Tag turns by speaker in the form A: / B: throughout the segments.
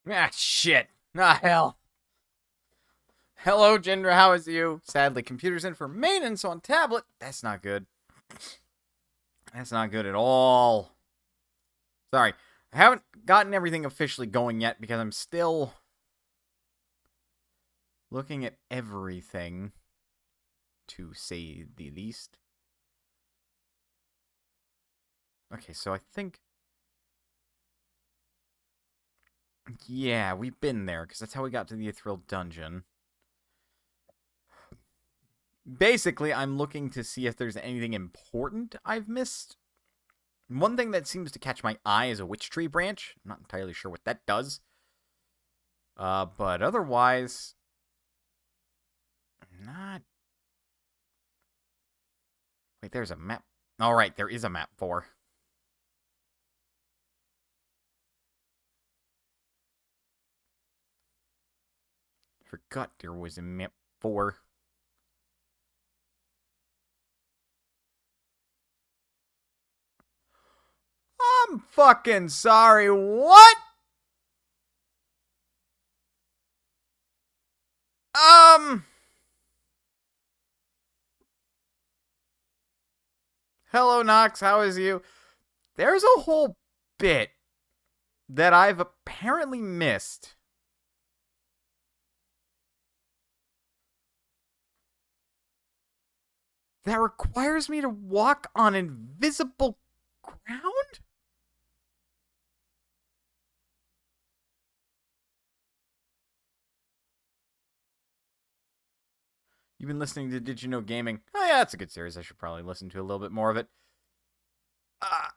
A: Ah, shit. Ah, hell. Hello, Jinder, how is you? Sadly, computer's in for maintenance on tablet. That's not good. That's not good at all. Sorry. I haven't gotten everything officially going yet because I'm still looking at everything, to say the least. Okay, so I think... Yeah, we've been there, because that's how we got to the Ethereal Dungeon. Basically, I'm looking to see if there's anything important I've missed. One thing that seems to catch my eye is a witch tree branch. I'm not entirely sure what that does. But otherwise, not... Wait, there's a map. Alright, there is a map 4. Forgot there was a map 4. I'm fucking sorry, what? Hello, Nox, how is you? There's a whole bit that I've apparently missed. That requires me to walk on invisible ground? You've been listening to Did You Know Gaming? Oh yeah, that's a good series. I should probably listen to a little bit more of it. Uh,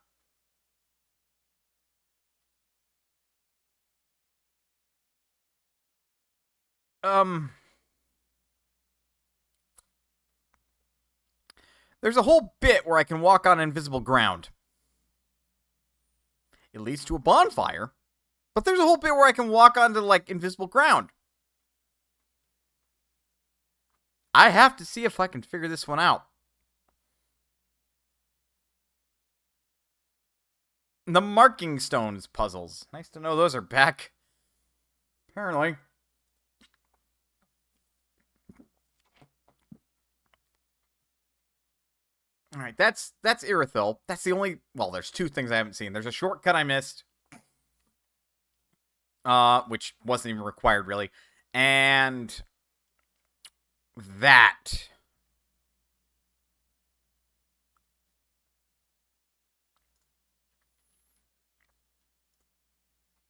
A: um, there's a whole bit where I can walk on invisible ground. It leads to a bonfire, but there's a whole bit where I can walk onto, like, invisible ground. I have to see if I can figure this one out. The marking stones puzzles. Nice to know those are back. Apparently. Alright, that's Irithyll. That's the only... Well, there's two things I haven't seen. There's a shortcut I missed. Which wasn't even required, really. And... that.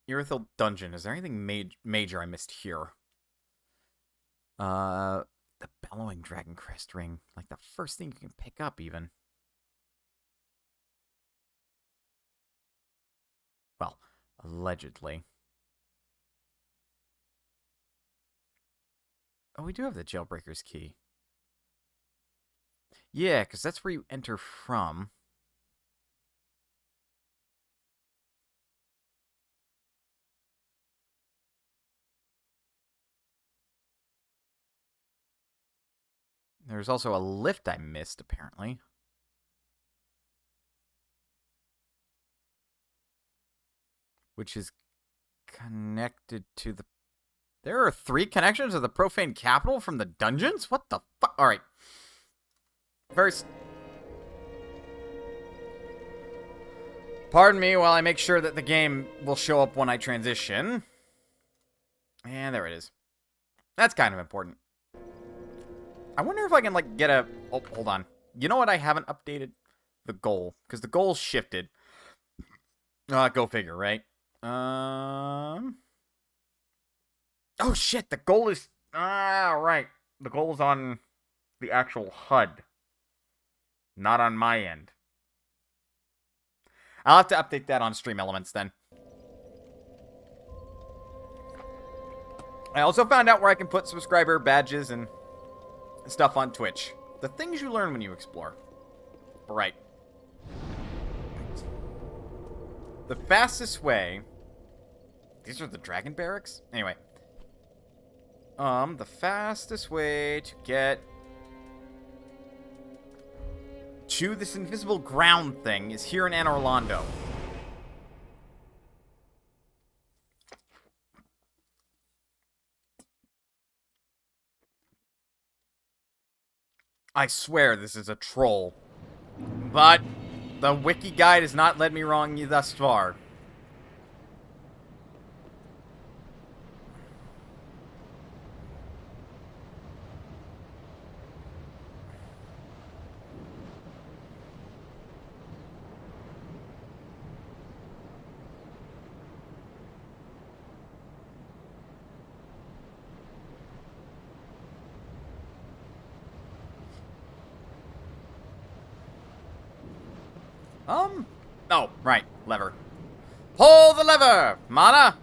A: Irithyll Dungeon. Is there anything major I missed here? The Bellowing Dragon Crest Ring. Like the first thing you can pick up, even. Well, allegedly. Oh, we do have the Jailbreaker's Key. Yeah, because that's where you enter from. There's also a lift I missed, apparently. Which is connected to the... There are 3 connections to the Profane Capital from the dungeons? What the fuck? Alright. First... Pardon me while I make sure that the game will show up when I transition. And there it is. That's kind of important. I wonder if I can, like, get a... Oh, hold on. You know what I haven't updated? The goal. Because the goal shifted. Go figure, right? Oh, shit. The goal is... right. The goal is on the actual HUD. Not on my end. I'll have to update that on Stream Elements, then. I also found out where I can put subscriber badges and stuff on Twitch. The things you learn when you explore. Right. The fastest way... These are the dragon barracks? Anyway. The fastest way to get to this invisible ground thing is here in Anor Londo. I swear this is a troll. But the wiki guide has not led me wrong thus far. Oh, right, lever. Pull the lever, Mana!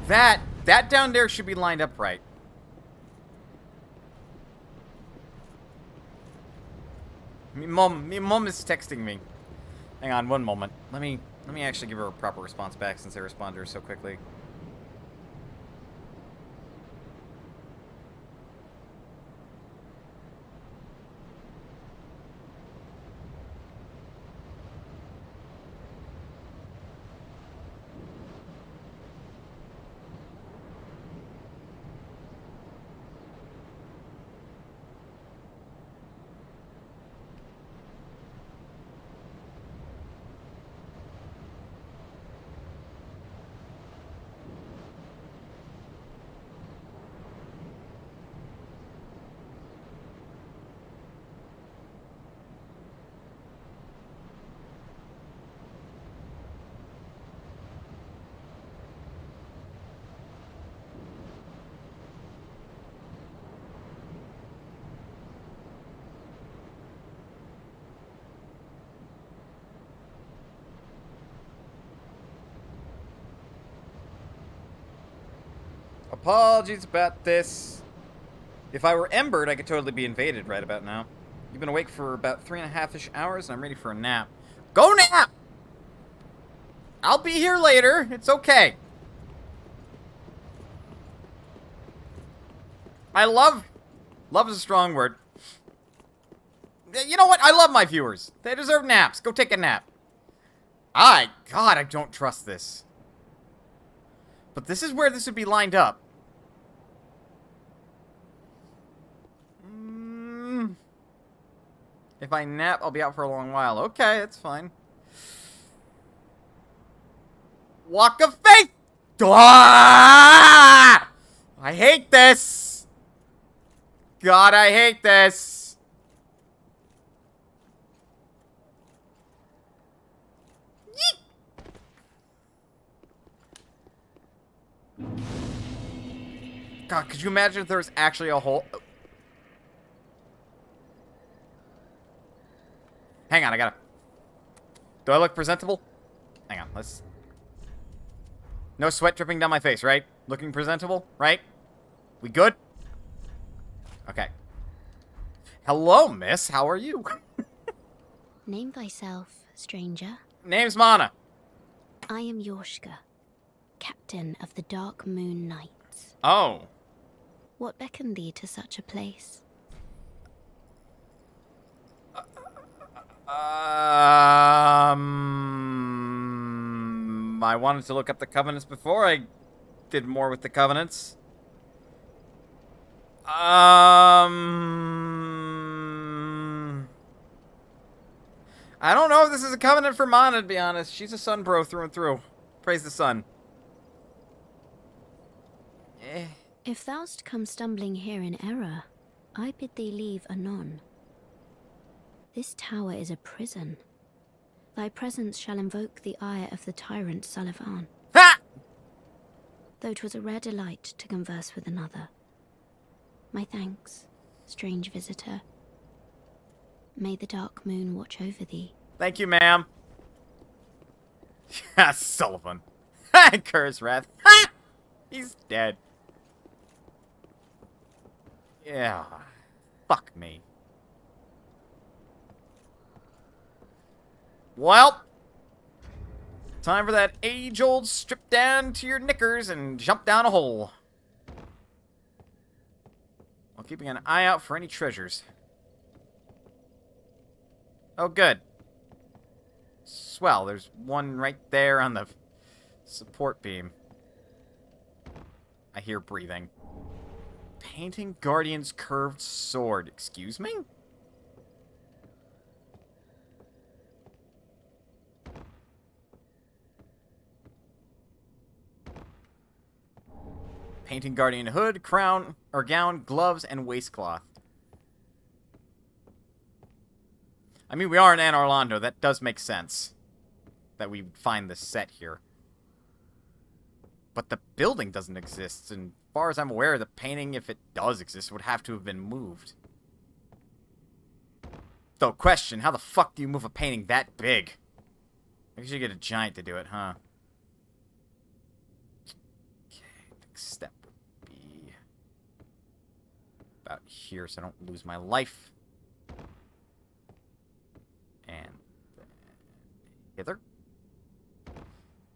A: That down there should be lined up right. Me mom is texting me. Hang on one moment. Let me actually give her a proper response back since I responded to her so quickly. Apologies about this. If I were embered, I could totally be invaded right about now. You've been awake for about 3.5-ish hours, and I'm ready for a nap. Go nap! I'll be here later. It's okay. Love is a strong word. You know what? I love my viewers. They deserve naps. Go take a nap. God, I don't trust this. But this is where this would be lined up. If I nap, I'll be out for a long while. Okay, that's fine. Walk of faith! Ah! I hate this! God, I hate this! God, could you imagine if there was actually a hole? Hang on, I gotta... Do I look presentable? Hang on, let's... No sweat dripping down my face, right? Looking presentable, right? We good? Okay. Hello, miss. How are you?
B: Name thyself, stranger.
A: Name's Mana.
B: I am Yorshka, captain of the Dark Moon Knights.
A: Oh.
B: What beckoned thee to such a place?
A: I wanted to look up the Covenants before I did more with the Covenants. I don't know if this is a Covenant for Mana, to be honest. She's a Sun bro through and through. Praise the sun.
B: If thou'st come stumbling here in error, I bid thee leave anon. This tower is a prison. Thy presence shall invoke the ire of the tyrant Sullivan.
A: Ha!
B: Though 'twas a rare delight to converse with another. My thanks, strange visitor. May the dark moon watch over thee.
A: Thank you, ma'am. Sullivan. Curse Wrath. Ha! He's dead. Yeah. Fuck me. Well, time for that age-old strip down to your knickers and jump down a hole. While keeping an eye out for any treasures. Oh, good. Swell, there's one right there on the support beam. I hear breathing. Painting Guardian's curved sword. Excuse me? Painting Guardian hood, crown, or gown, gloves, and waistcloth. I mean, we are in Anor Londo. That does make sense. That we find this set here. But the building doesn't exist, and as far as I'm aware, the painting, if it does exist, would have to have been moved. Though, question, how the fuck do you move a painting that big? I guess you get a giant to do it, huh? Okay, next step would be about here so I don't lose my life. And then hither.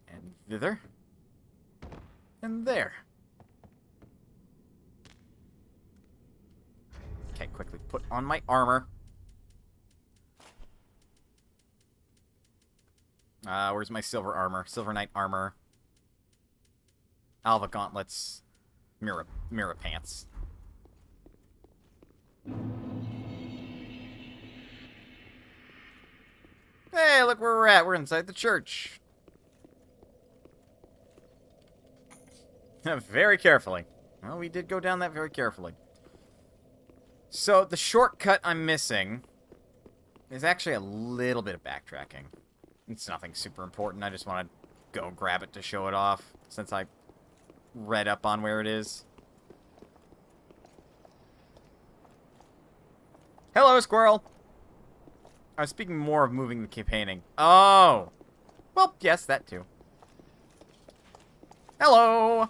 A: And thither. And there. Okay, quickly put on my armor. Where's my silver armor? Silver Knight armor. Alva gauntlets. Mira pants. Hey, look where we're at. We're inside the church. Very carefully. Well, we did go down that very carefully. So, the shortcut I'm missing is actually a little bit of backtracking. It's nothing super important. I just want to go grab it to show it off, since I read up on where it is. Hello, squirrel! I was speaking more of moving the painting. Oh! Well, yes, that too. Hello!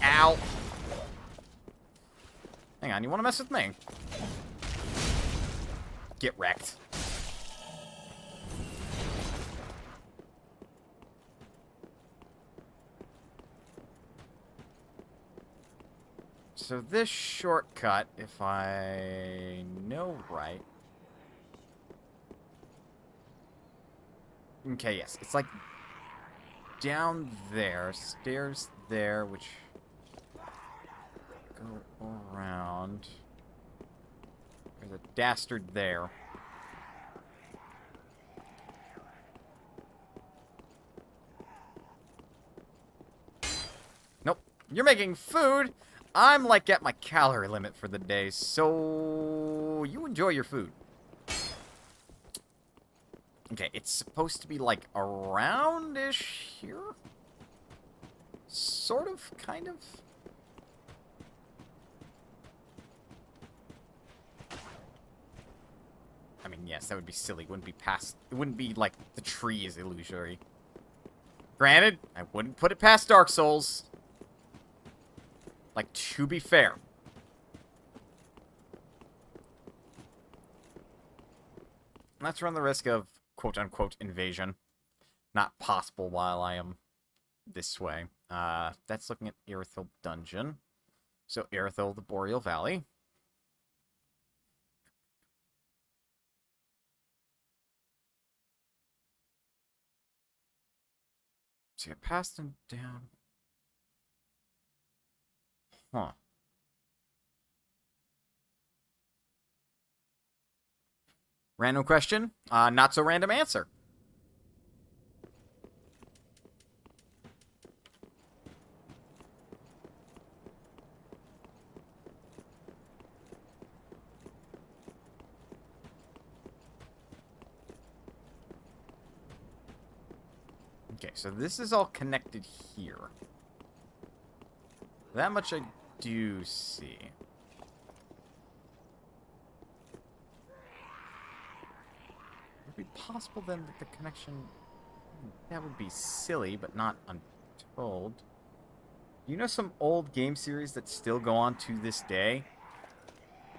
A: Ow! Hang on, you want to mess with me? Get wrecked. So this shortcut, if I know right... Okay, yes. It's like down there. Stairs there, which go around. There's a dastard there. Nope. You're making food. I'm like at my calorie limit for the day, so you enjoy your food. Okay, it's supposed to be like around-ish here? Sort of, kind of. I mean, yes, that would be silly. It wouldn't be past... It wouldn't be like the tree is illusory. Granted, I wouldn't put it past Dark Souls. Like, to be fair. Let's run the risk of quote-unquote invasion. Not possible while I am this way. That's looking at Irithyll Dungeon. So, Irithyll, the Boreal Valley. So, get past and down. Huh. Random question, not so random answer. Okay, so this is all connected here. That much I do see. Would it be possible then that the connection... That would be silly, but not untold. You know some old game series that still go on to this day?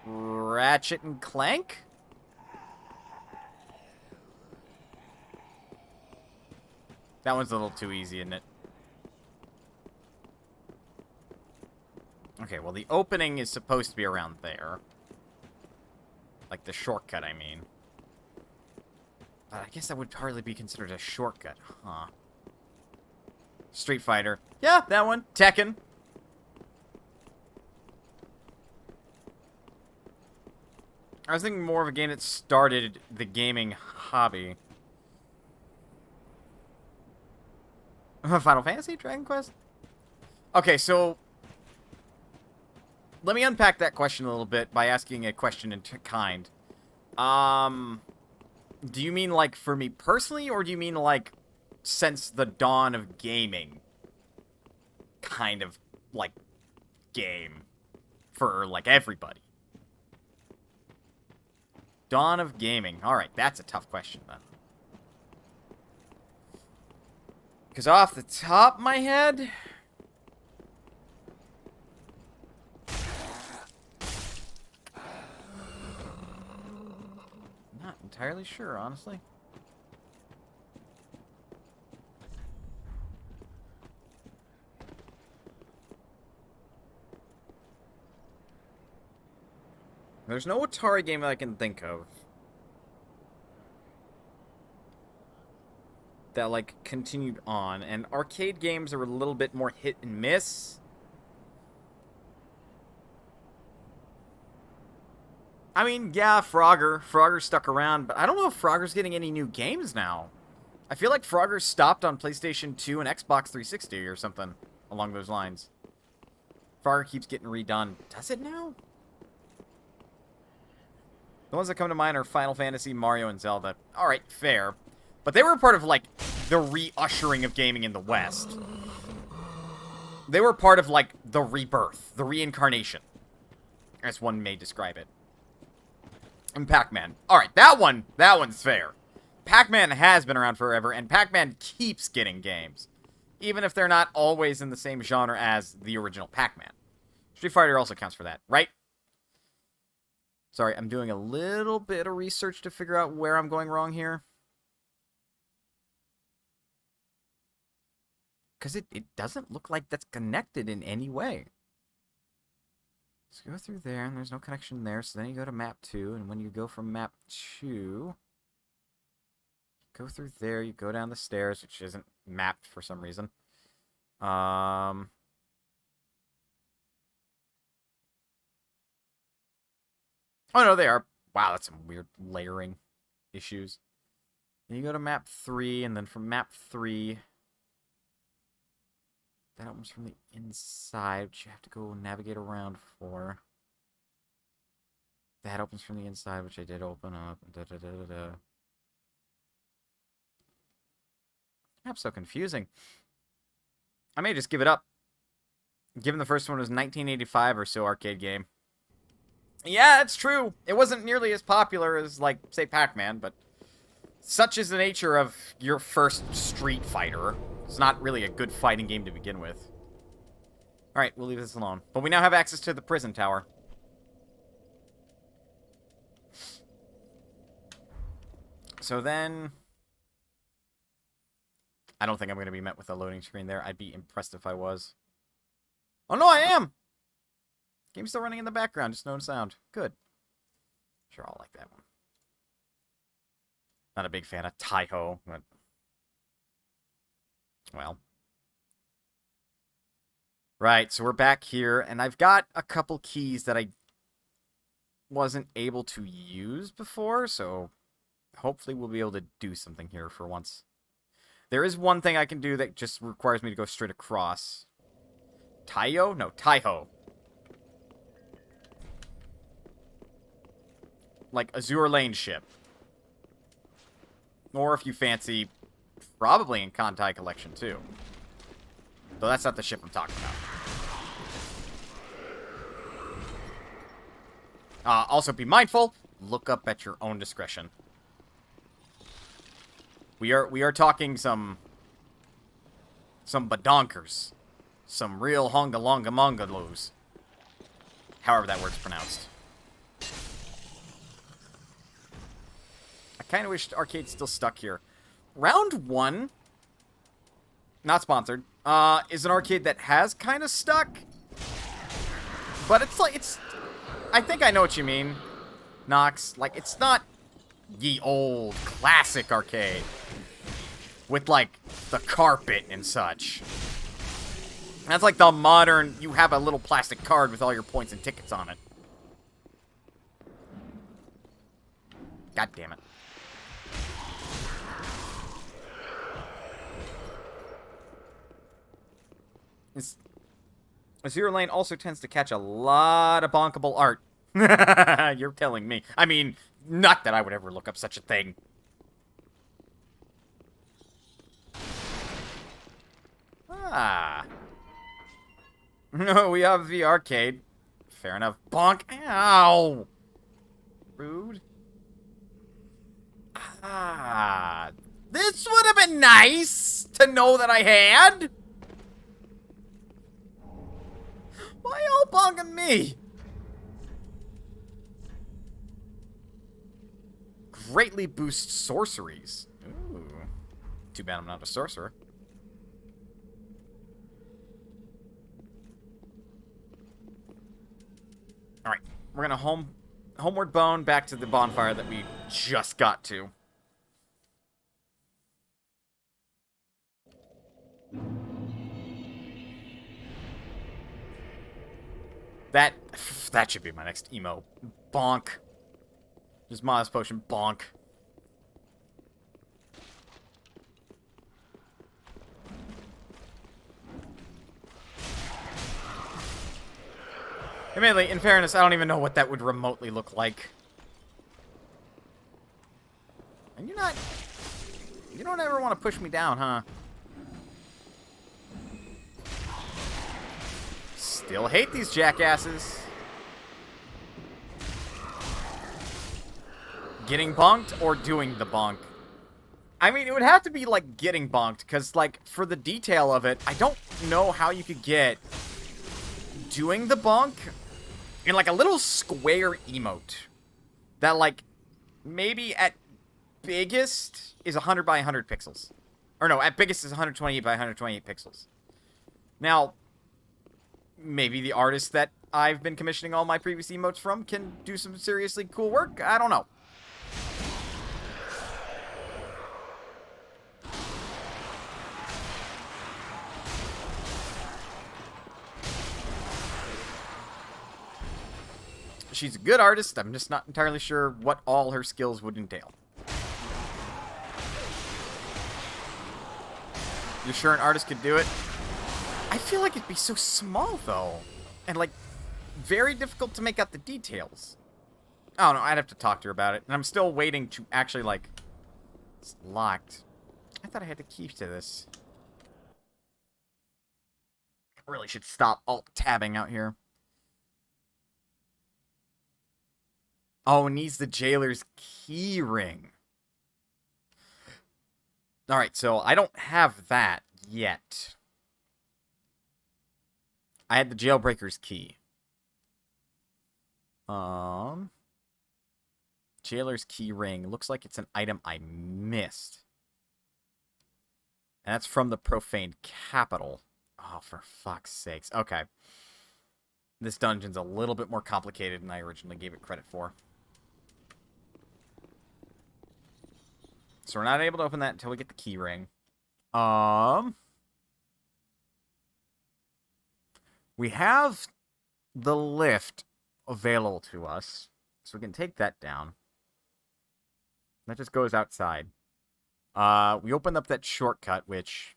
A: Ratchet and Clank? That one's a little too easy, isn't it? Okay, well, the opening is supposed to be around there. Like the shortcut, I mean. But I guess that would hardly be considered a shortcut, huh? Street Fighter. Yeah, that one. Tekken. I was thinking more of a game that started the gaming hobby. Final Fantasy? Dragon Quest? Okay, so let me unpack that question a little bit by asking a question in kind. Do you mean, like, for me personally, or do you mean, like, since the dawn of gaming kind of, like, game for, like, everybody? Dawn of gaming. Alright, that's a tough question, then. Because off the top of my head... not entirely sure, honestly. There's no Atari game that I can think of that, like, continued on. And arcade games are a little bit more hit and miss. I mean, yeah, Frogger. Frogger stuck around, but I don't know if Frogger's getting any new games now. I feel like Frogger stopped on PlayStation 2 and Xbox 360 or something along those lines. Frogger keeps getting redone. Does it now? The ones that come to mind are Final Fantasy, Mario, and Zelda. Alright, fair. But they were part of, like, the re-ushering of gaming in the West. They were part of, like, the rebirth, the reincarnation, as one may describe it. And Pac-Man. Alright, that one's fair. Pac-Man has been around forever, and Pac-Man keeps getting games. Even if they're not always in the same genre as the original Pac-Man. Street Fighter also counts for that, right? Sorry, I'm doing a little bit of research to figure out where I'm going wrong here. Because it doesn't look like that's connected in any way. Let's go through there, and there's no connection there, so then you go to map 2, and when you go from map 2, go through there, you go down the stairs, which isn't mapped for some reason. Oh, no, they are. Wow, that's some weird layering issues. Then you go to map 3, and then from map 3... that opens from the inside, which you have to go navigate around for. That opens from the inside, which I did open up. Map's so confusing. I may just give it up. Given the first one was 1985 or so arcade game. Yeah, it's true. It wasn't nearly as popular as, like, say, Pac-Man, but such is the nature of your first Street Fighter. It's not really a good fighting game to begin with. Alright, we'll leave this alone. But we now have access to the prison tower. So then... I don't think I'm going to be met with a loading screen there. I'd be impressed if I was. Oh no, I am! Game's still running in the background, just no sound. Good. Sure, I'll like that one. Not a big fan of Taiho, but... well. Right, so we're back here, and I've got a couple keys that I wasn't able to use before, so hopefully we'll be able to do something here for once. There is one thing I can do that just requires me to go straight across. Taiyo? No, Taiho. Like Azure Lane ship. Or if you fancy, probably in Kantai Collection too. Though that's not the ship I'm talking about. Also be mindful, look up at your own discretion. We are talking some badonkers. Some real hongalongamongalos. However that word's pronounced. I kind of wish Arcade's still stuck here. Round 1, not sponsored, is an arcade that has kind of stuck. But it's like, I think I know what you mean. Nox. Like, it's not ye old classic arcade with, like, the carpet and such. That's like the modern, you have a little plastic card with all your points and tickets on it. God damn it. Azure Lane also tends to catch a lot of bonkable art. You're telling me. I mean, not that I would ever look up such a thing. Ah. No, we have the arcade. Fair enough. Bonk. Ow. Rude. Ah. This would have been nice to know that I had. Why y'all bonking me? Greatly boosts sorceries. Ooh. Too bad I'm not a sorcerer. Alright. We're gonna homeward bone back to the bonfire that we just got to. That should be my next emo. Bonk. Just Moss Potion. Bonk. Admittedly, in fairness, I don't even know what that would remotely look like. And you don't ever want to push me down, huh? Still hate these jackasses. Getting bonked or doing the bonk? I mean, it would have to be, like, getting bonked, because, like, for the detail of it, I don't know how you could get doing the bonk in, like, a little square emote that, like, maybe at biggest is 100 by 100 pixels. Or no, at biggest is 128 by 128 pixels. Now, maybe the artist that I've been commissioning all my previous emotes from can do some seriously cool work. I don't know. She's a good artist. I'm just not entirely sure what all her skills would entail. You're sure an artist could do it? I feel like it'd be so small, though. And, like, very difficult to make out the details. I don't know. I'd have to talk to her about it. And I'm still waiting to actually, like... It's locked. I thought I had the key to this. I really should stop alt-tabbing out here. Oh, it needs the jailer's key ring. Alright, so I don't have that yet. I had the jailbreaker's key. Jailer's key ring. Looks like it's an item I missed. And that's from the Profaned Capital. Oh, for fuck's sakes. Okay. This dungeon's a little bit more complicated than I originally gave it credit for. So we're not able to open that until we get the key ring. We have the lift available to us, so we can take that down. That just goes outside. We opened up that shortcut, which,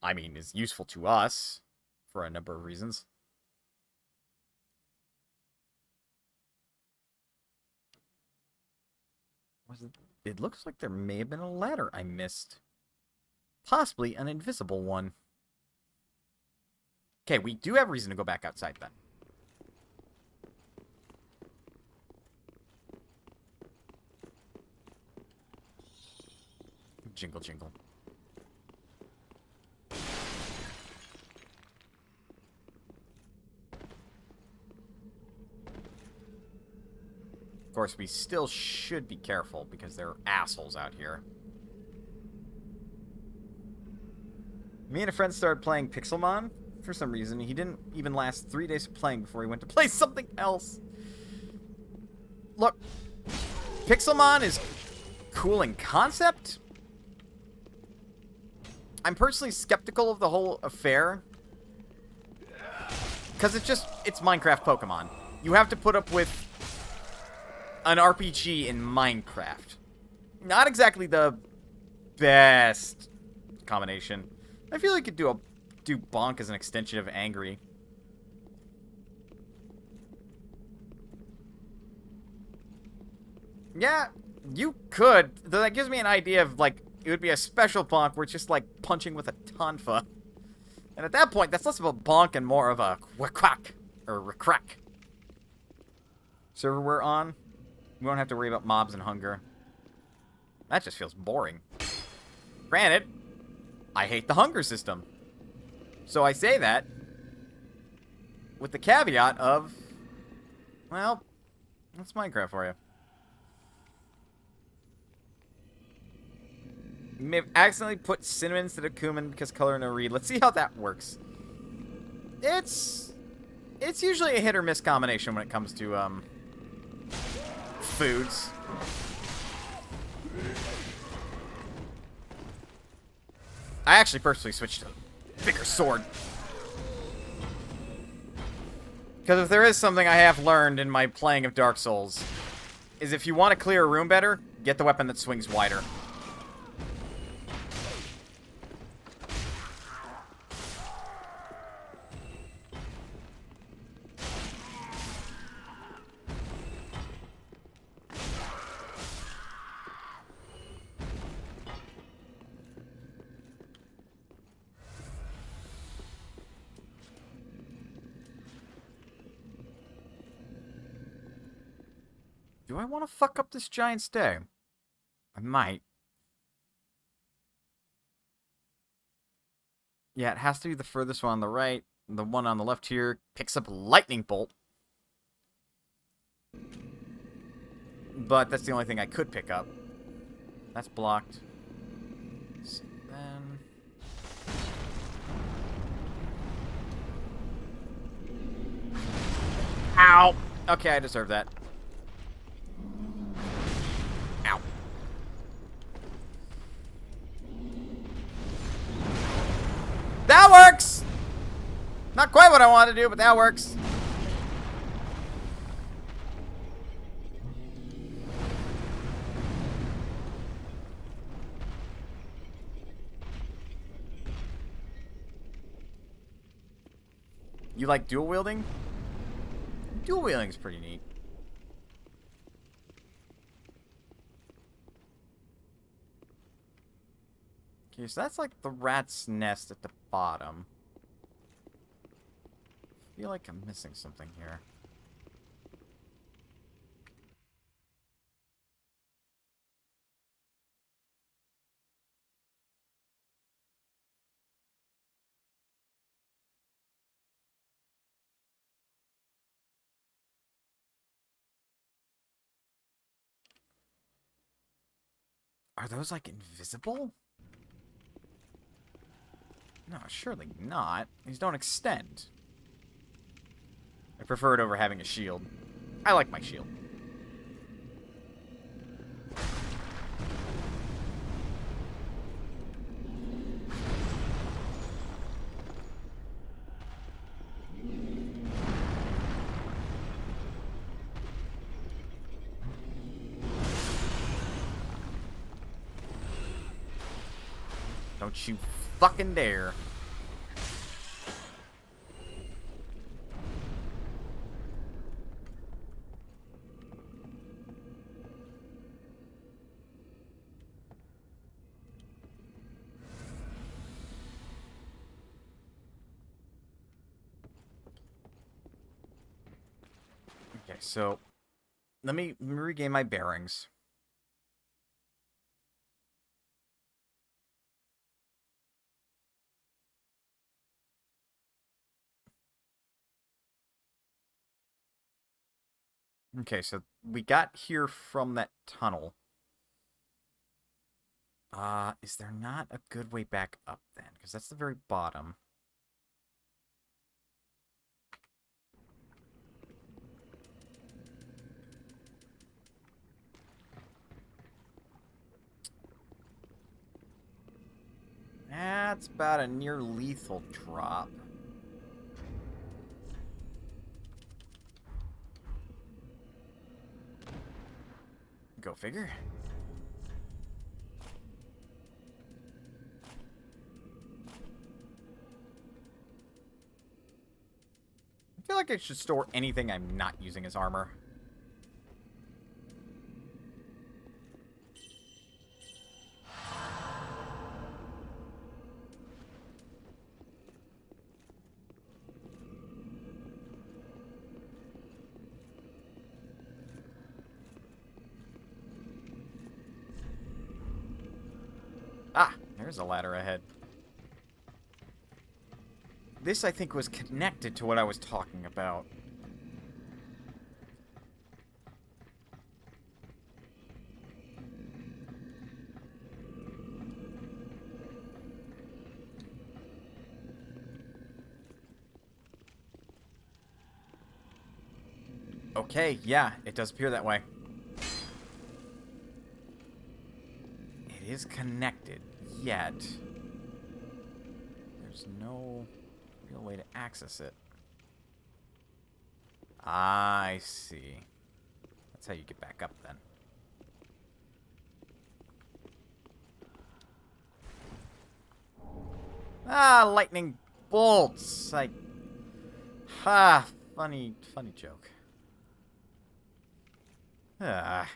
A: I mean, is useful to us for a number of reasons. It looks like there may have been a ladder I missed. Possibly an invisible one. Okay, we do have reason to go back outside then. Jingle, jingle. Of course, we still should be careful because there are assholes out here. Me and a friend started playing Pixelmon. For some reason, he didn't even last 3 days of playing before he went to play something else. Look, Pixelmon is cool in concept. I'm personally skeptical of the whole affair. Because it's Minecraft Pokemon. You have to put up with an RPG in Minecraft. Not exactly the best combination. I feel like you could do Bonk as an extension of Angry. Yeah, you could. Though that gives me an idea of, like, it would be a special Bonk where it's just, like, punching with a Tonfa. And at that point, that's less of a bonk and more of a quack or crack. Server we're on, we won't have to worry about mobs and hunger. That just feels boring. Granted, I hate the hunger system. So I say that with the caveat of, well, that's Minecraft for you. You may have accidentally put cinnamon instead of cumin because color no read. Let's see how that works. It's usually a hit or miss combination when it comes to foods. I actually personally switched to a bigger sword. Because if there is something I have learned in my playing of Dark Souls, is if you want to clear a room better, get the weapon that swings wider. Do I want to fuck up this giant's day? I might. Yeah, it has to be the furthest one on the right. The one on the left here picks up a lightning bolt. But that's the only thing I could pick up. That's blocked. So then... Ow! Okay, I deserve that. Ow. That works! Not quite what I wanted to do, but that works. You like dual wielding? Dual wielding is pretty neat. Okay, so that's like the rat's nest at the bottom. I feel like I'm missing something here. Are those like invisible? No, surely not. These don't extend. I prefer it over having a shield. I like my shield. Don't you fucking dare. Okay, so let me regain my bearings. Okay, so we got here from that tunnel. Is there not a good way back up then? Because that's the very bottom. That's about a near lethal drop. Go figure. I feel like I should store anything I'm not using as armor. Ah, there's a ladder ahead. This, I think, was connected to what I was talking about. Okay, yeah, it does appear that way. It is connected, yet there's no real way to access it. I see. That's how you get back up, then. Ah, lightning bolts! Funny joke. Ah.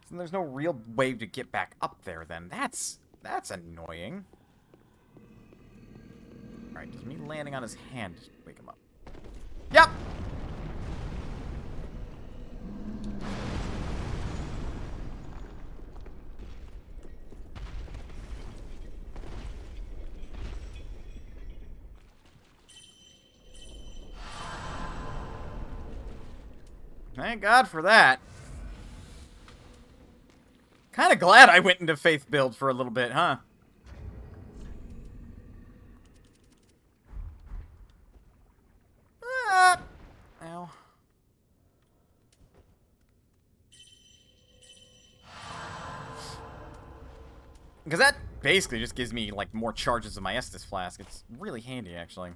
A: So there's no real way to get back up there, then. That's annoying. Alright, does me landing on his hand wake him up? Yep! Thank God for that. Kind of glad I went into faith build for a little bit, huh? Ow. Because that basically just gives me, like, more charges of my Estus flask. It's really handy, actually.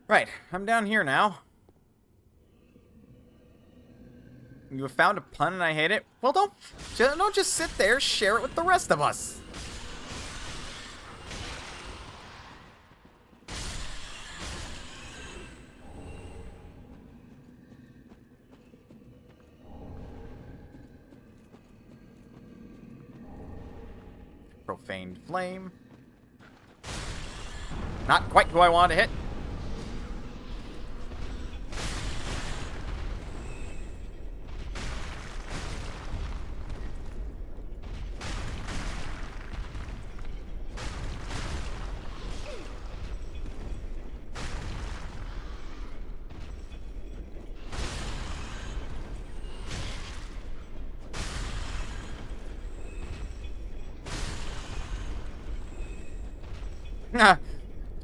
A: Right, I'm down here now. You have found a pun and I hate it? Well, don't just sit there, share it with the rest of us. Profaned flame. Not quite who I wanted to hit.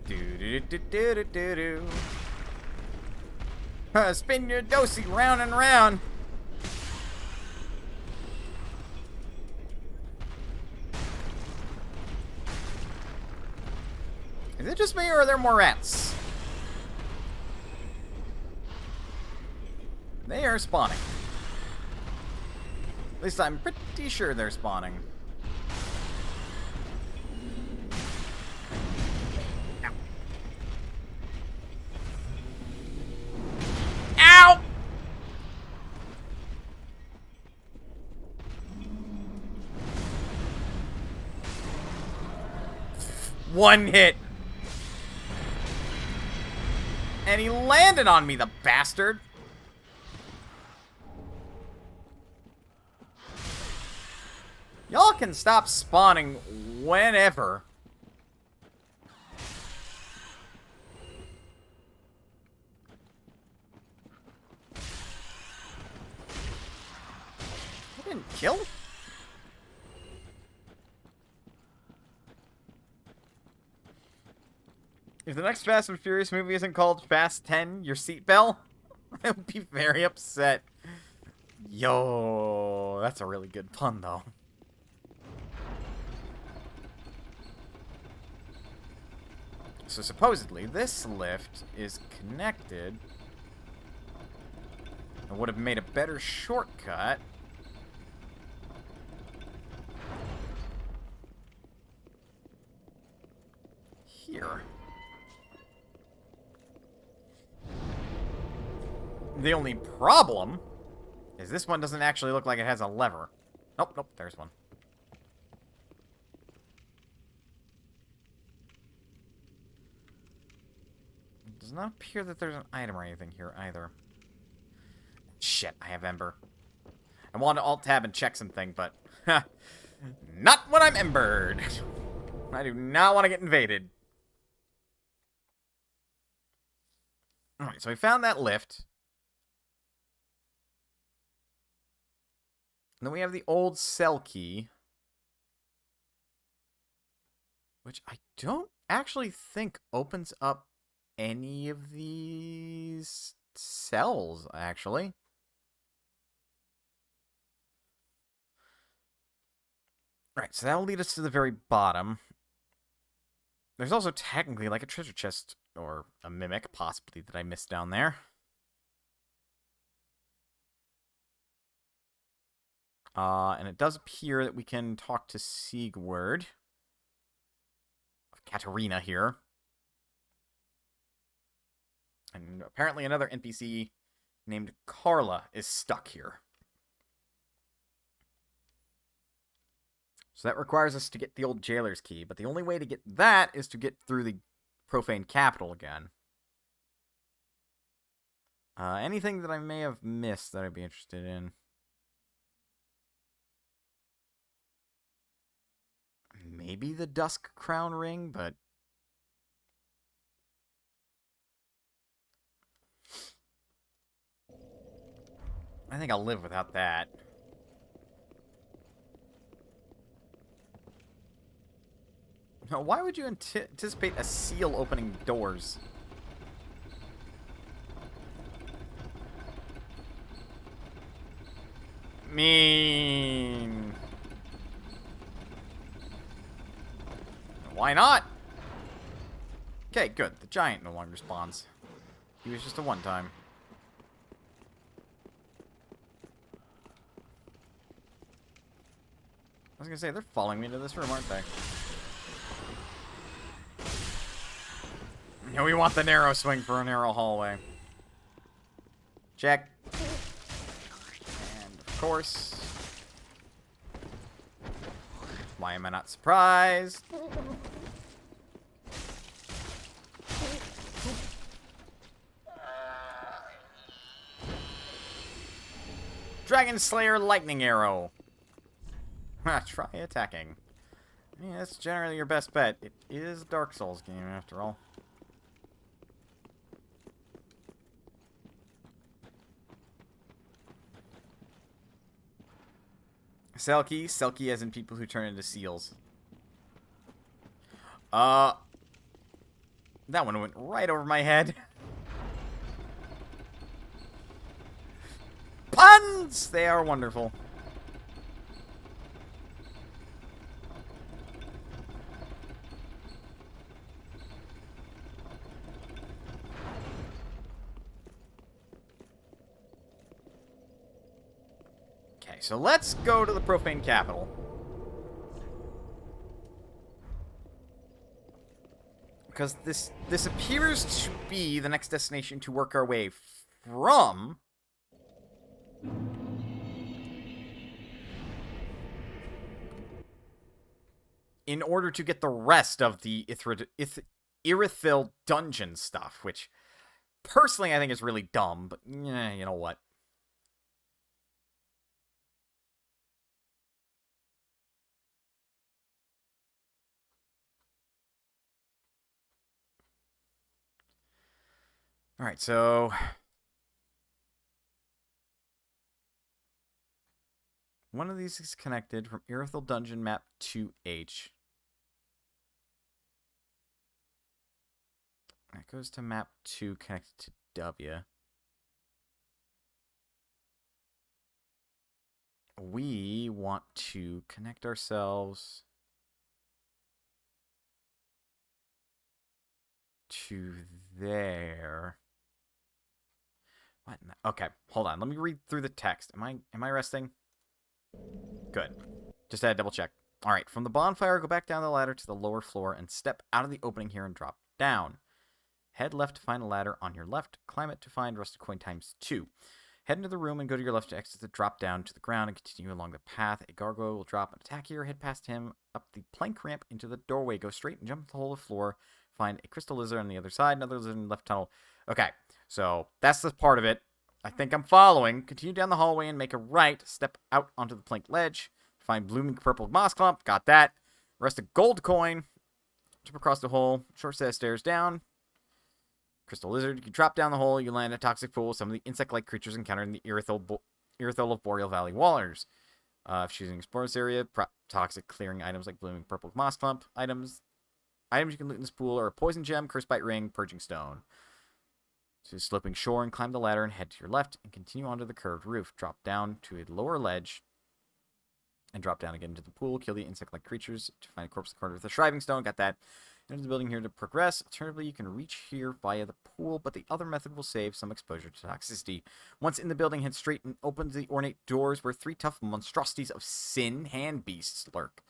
A: Do-do-do-do-do-do-do. Spin your dosey round and round. Is it just me or are there more rats? They are spawning. At least I'm pretty sure they're spawning. Ow! One hit. And he landed on me, the bastard. Y'all can stop spawning whenever. I didn't kill? If the next Fast and Furious movie isn't called Fast 10, your seatbelt, I would be very upset. Yo, that's a really good pun, though. So supposedly, this lift is connected and would have made a better shortcut here. The only problem is this one doesn't actually look like it has a lever. Nope, nope, there's one. It does not appear that there's an item or anything here either. Shit, I have Ember. I wanted to alt-tab and check something, but not when I'm embered. I do not want to get invaded. Alright, so we found that lift. And then we have the old cell key, which I don't actually think opens up any of these cells, actually. Alright, so that'll lead us to the very bottom. There's also technically like a treasure chest, or a mimic, possibly, that I missed down there. And it does appear that we can talk to Siegward. Katarina here. And apparently another NPC named Carla is stuck here. So that requires us to get the old jailer's key, but the only way to get that is to get through the profane capital again. Anything that I may have missed that I'd be interested in? Maybe the Dusk Crown Ring, but I think I'll live without that. Now, why would you anticipate a seal opening doors? Mean. Why not? Okay, good. The giant no longer spawns. He was just a one-time. I was gonna say, they're following me into this room, aren't they? No, we want the narrow swing for a narrow hallway. Check. And, of course... Why am I not surprised? Dragon Slayer Lightning Arrow. Try attacking. Yeah, that's generally your best bet. It is a Dark Souls game, after all. Selkie. Selkie as in people who turn into seals. That one went right over my head. Puns! They are wonderful. Okay, so let's go to the Profane Capital. Because this appears to be the next destination to work our way from. In order to get the rest of the Irithyll dungeon stuff, which personally I think is really dumb, but you know what? Alright, so one of these is connected from Irithyll Dungeon Map 2H. That goes to map 2 connected to W. We want to connect ourselves to there. What? Okay, hold on. Let me read through the text. Am I resting? Good. Just had to double check. All right, from the bonfire, go back down the ladder to the lower floor and step out of the opening here and drop down. Head left to find a ladder on your left. Climb it to find rusted coin times 2. Head into the room and go to your left to exit the drop down to the ground and continue along the path. A gargoyle will drop and attack here. Head past him up the plank ramp into the doorway. Go straight and jump the hole of the floor. Find a crystal lizard on the other side. Another lizard in the left tunnel. Okay, so that's the part of it. I think I'm following. Continue down the hallway and make a right. Step out onto the plank ledge. Find blooming purple moss clump. Got that. Rest a gold coin. Jump across the hole. Short set of stairs down. Crystal lizard. You drop down the hole. You land in a toxic pool with some of the insect-like creatures encountered in the Irithyll of Boreal Valley waters. If choosing explore this area, toxic clearing items like blooming purple moss clump. Items you can loot in this pool are a poison gem, curse bite ring, purging stone. To the sloping shore and climb the ladder and head to your left and continue onto the curved roof. Drop down to a lower ledge and drop down again into the pool. Kill the insect-like creatures to find a corpse in the corner with a shriving stone. Got that. Enter the building here to progress. Alternatively, you can reach here via the pool, but the other method will save some exposure to toxicity. Once in the building, head straight and open the ornate doors where 3 tough monstrosities of sin hand beasts lurk.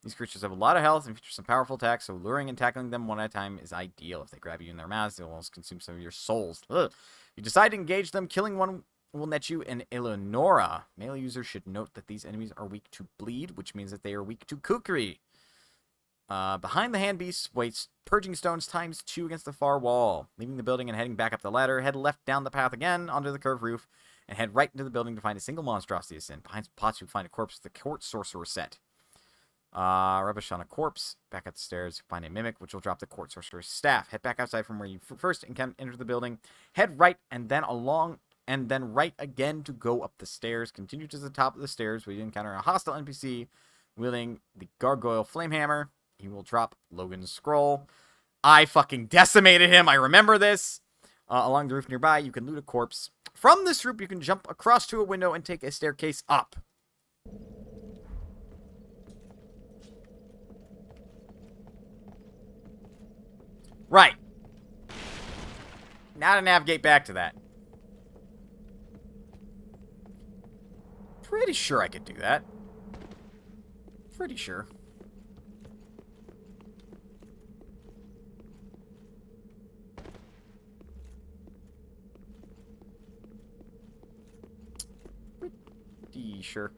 A: These creatures have a lot of health and feature some powerful attacks, so luring and tackling them one at a time is ideal. If they grab you in their mouths, they'll almost consume some of your souls. Ugh. If you decide to engage them, killing one will net you an Eleonora. Male users should note that these enemies are weak to bleed, which means that they are weak to kukri. Behind the hand beasts waits purging stones times 2 against the far wall. Leaving the building and heading back up the ladder, head left down the path again onto the curved roof, and head right into the building to find a single monstrosity of sin. Behind some pots, you'll find a corpse with the court sorcerer set. Rubbish on a corpse. Back up the stairs, find a mimic, which will drop the court sorcerer's staff. Head back outside from where you first enter the building. Head right and then along, and then right again to go up the stairs. Continue to the top of the stairs where you encounter a hostile NPC wielding the gargoyle flamehammer. He will drop Logan's scroll. I fucking decimated him. I remember this. Along the roof nearby, you can loot a corpse. From this roof, you can jump across to a window and take a staircase up. Right. Now to navigate back to that. Pretty sure I could do that. Pretty sure. Pretty sure.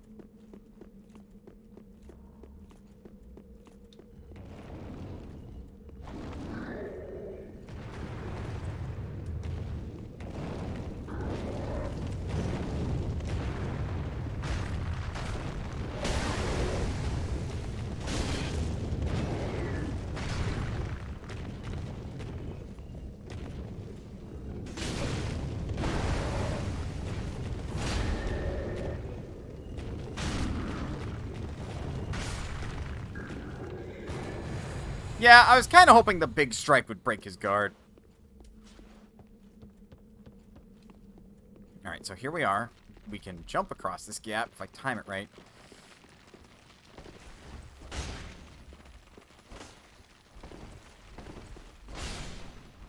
A: Yeah, I was kind of hoping the big strike would break his guard. Alright, so here we are. We can jump across this gap if I time it right.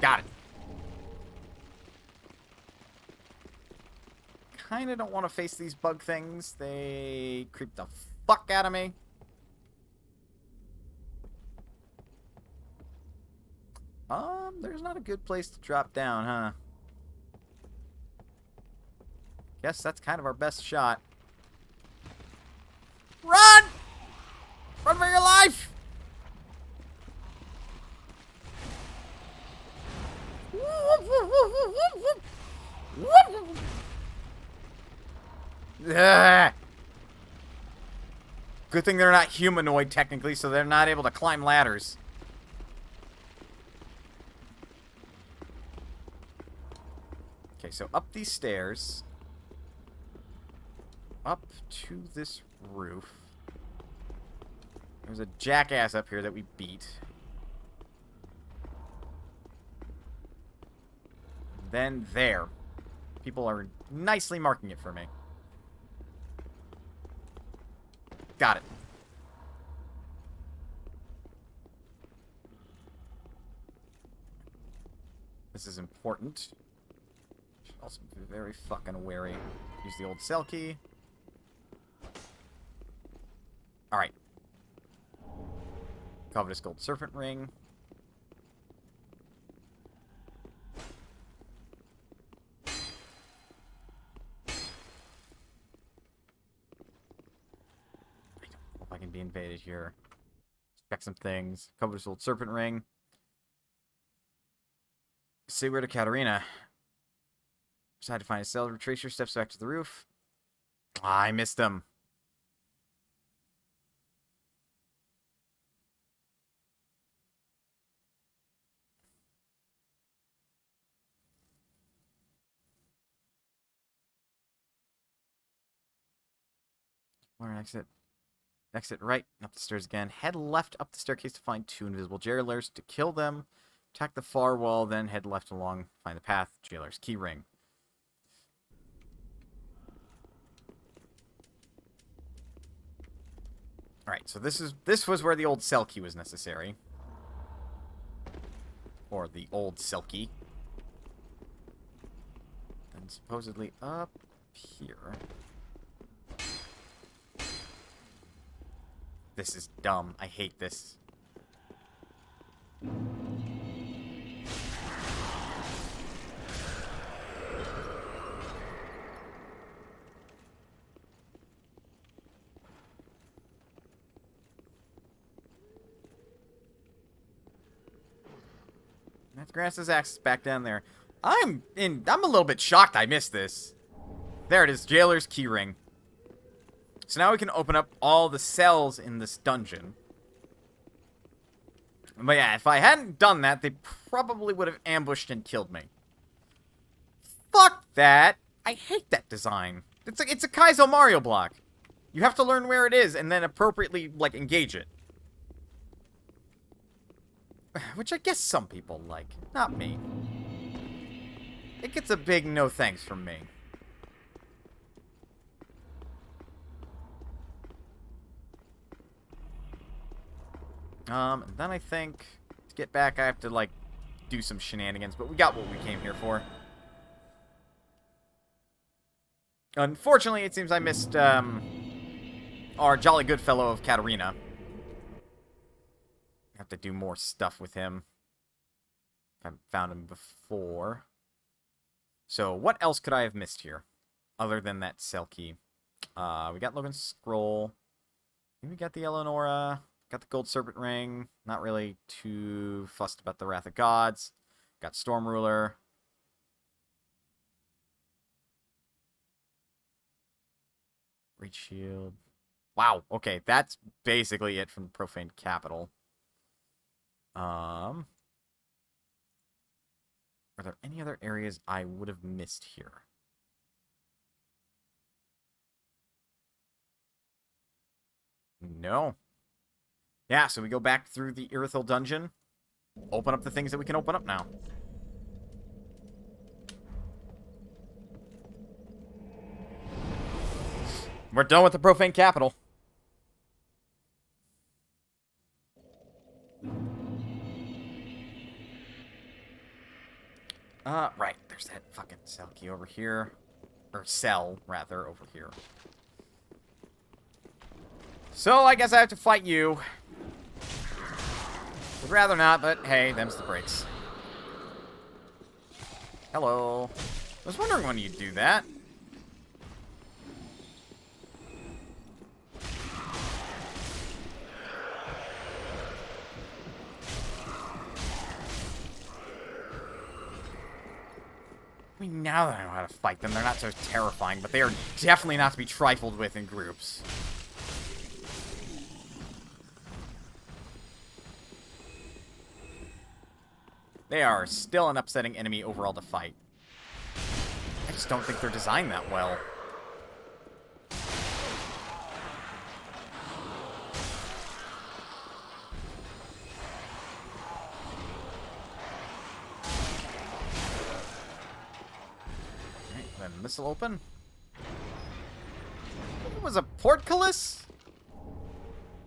A: Got it. Kinda don't want to face these bug things. They creep the fuck out of me. There's not a good place to drop down, huh? Guess that's kind of our best shot. Run! Run for your life! Ugh. Good thing they're not humanoid, technically, so they're not able to climb ladders. Okay, so up these stairs. Up to this roof. There's a jackass up here that we beat. then there. People are nicely marking it for me. Got it. This is important. Should also be very fucking wary. Use the old cell key. Alright. Covetous gold serpent ring. I don't know if I can be invaded here. Check some things. Covetous gold serpent ring. Sigurd or Katarina. Decide to find a cell. Retrace your steps back to the roof. Ah, I missed them. Where exit? Exit right, up the stairs again. Head left up the staircase to find 2 invisible jailers. To kill them, attack the far wall, then head left along, find the path. Jailer's key ring. Alright, so this was where the old cell key was necessary. Or the old cell key. And supposedly up here. This is dumb. I hate this. That's Grass's axe back down there. I'm a little bit shocked I missed this. There it is, Jailer's keyring. So now we can open up all the cells in this dungeon. But yeah, if I hadn't done that, they probably would have ambushed and killed me. Fuck that! I hate that design. It's a Kaizo Mario block. You have to learn where it is and then appropriately, like, engage it. Which I guess some people like. Not me. It gets a big no thanks from me. And then I think, to get back, I have to, like, do some shenanigans, but we got what we came here for. Unfortunately, it seems I missed, our jolly good fellow of Katarina. Have to do more stuff with him. I haven't found him before. So, what else could I have missed here? Other than that cell key. We got Logan's scroll. We got the Eleonora. Got the gold serpent ring. Not really too fussed about the Wrath of Gods. Got Storm Ruler. Great Shield. Wow, okay, that's basically it from the Profane Capital. Are there any other areas I would have missed here? No. Yeah, so we go back through the Irithyll dungeon. Open up the things that we can open up now. We're done with the Profane Capital. Right. There's that fucking cell key over here. Or cell, rather, over here. So, I guess I have to fight you. Would rather not, but hey, them's the breaks. Hello. I was wondering when you'd do that. I mean, now that I know how to fight them, they're not so terrifying, but they are definitely not to be trifled with in groups. They are still an upsetting enemy overall to fight. I just don't think they're designed that well. Then missile open. It was a portcullis?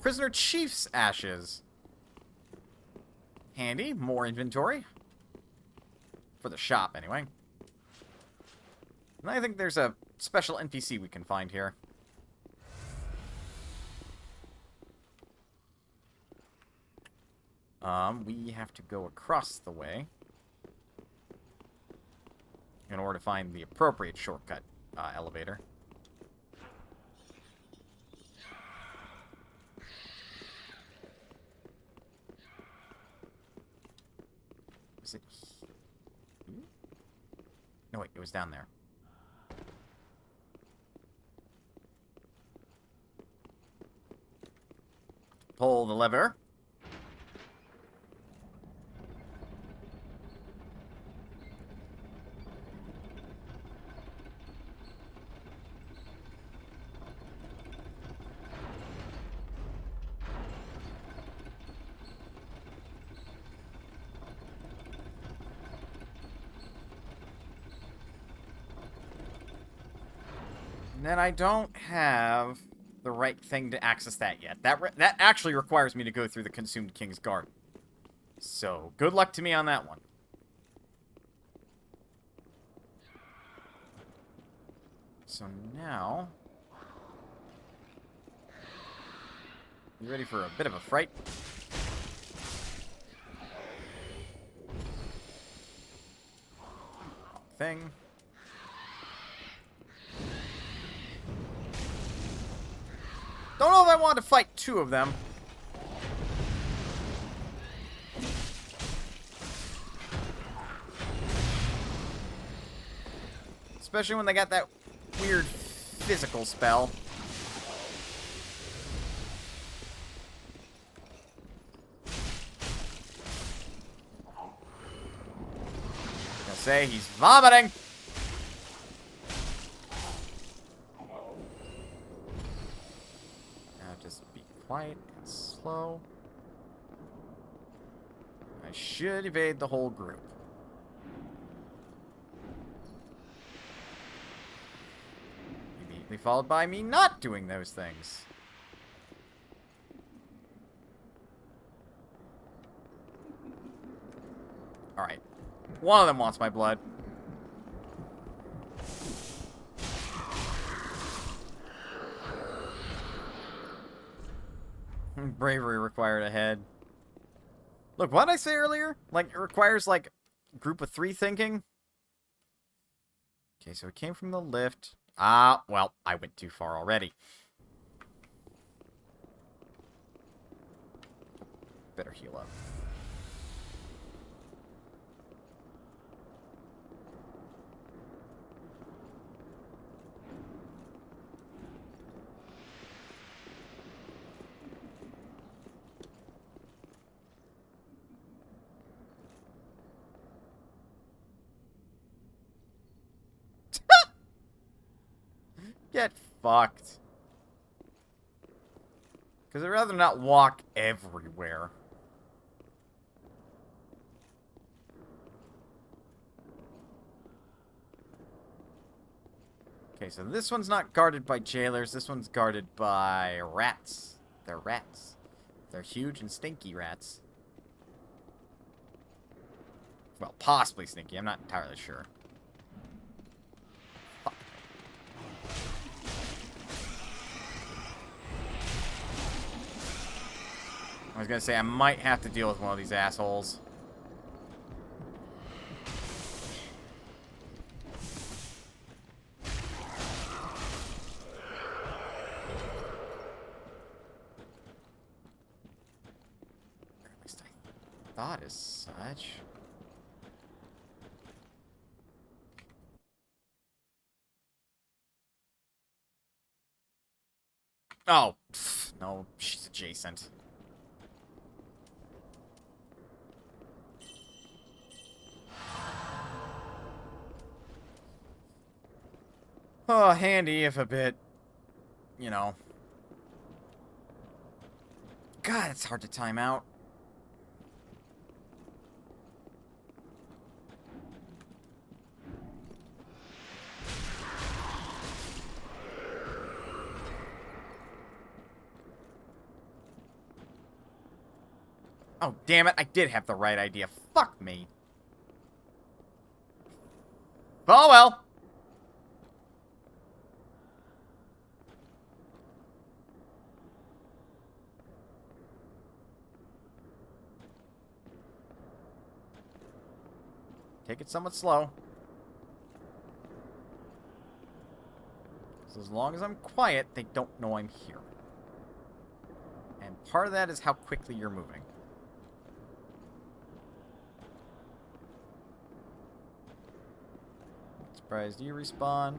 A: Prisoner Chief's ashes. Handy. More inventory. For the shop, anyway. And I think there's a special NPC we can find here. We have to go across the way in order to find the appropriate shortcut elevator. Was it here? No, wait, it was down there. Pull the lever. And then I don't have the right thing to access that yet. That actually requires me to go through the Consumed King's Garden. So, good luck to me on that one. So now... You ready for a bit of a fright? Thing. Don't know if I want to fight two of them. Especially when they got that weird physical spell. Gonna say he's vomiting. Quiet and slow. I should evade the whole group. Immediately followed by me not doing those things. Alright. One of them wants my blood. Bravery required ahead. Look, what did I say earlier? Like, it requires, like, group of three thinking. Okay, so it came from the lift. Ah, well, I went too far already. Better heal up. Get fucked. Because I'd rather not walk everywhere. Okay, so this one's not guarded by jailers. This one's guarded by rats. They're rats. They're huge and stinky rats. Well, possibly stinky. I'm not entirely sure. I was gonna say, I might have to deal with one of these assholes. Or at least I thought as such. Oh, pff, no, she's adjacent. Oh, handy if a bit, you know. God, it's hard to time out. Oh, damn it. I did have the right idea. Fuck me. Oh, well. Take it somewhat slow. So as long as I'm quiet, they don't know I'm here. And part of that is how quickly you're moving. Surprised you respawn.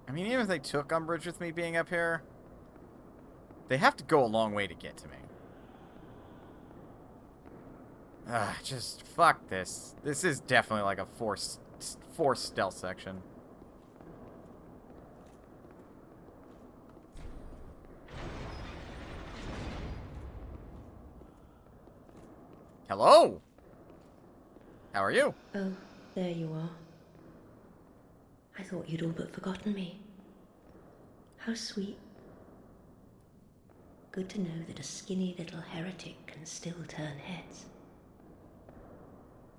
A: I mean, even if they took umbrage with me being up here, they have to go a long way to get to me. Just fuck this. This is definitely like a forced stealth section. Hello? How are you?
C: Oh, there you are. I thought you'd all but forgotten me. How sweet. Good to know that a skinny little heretic can still turn heads.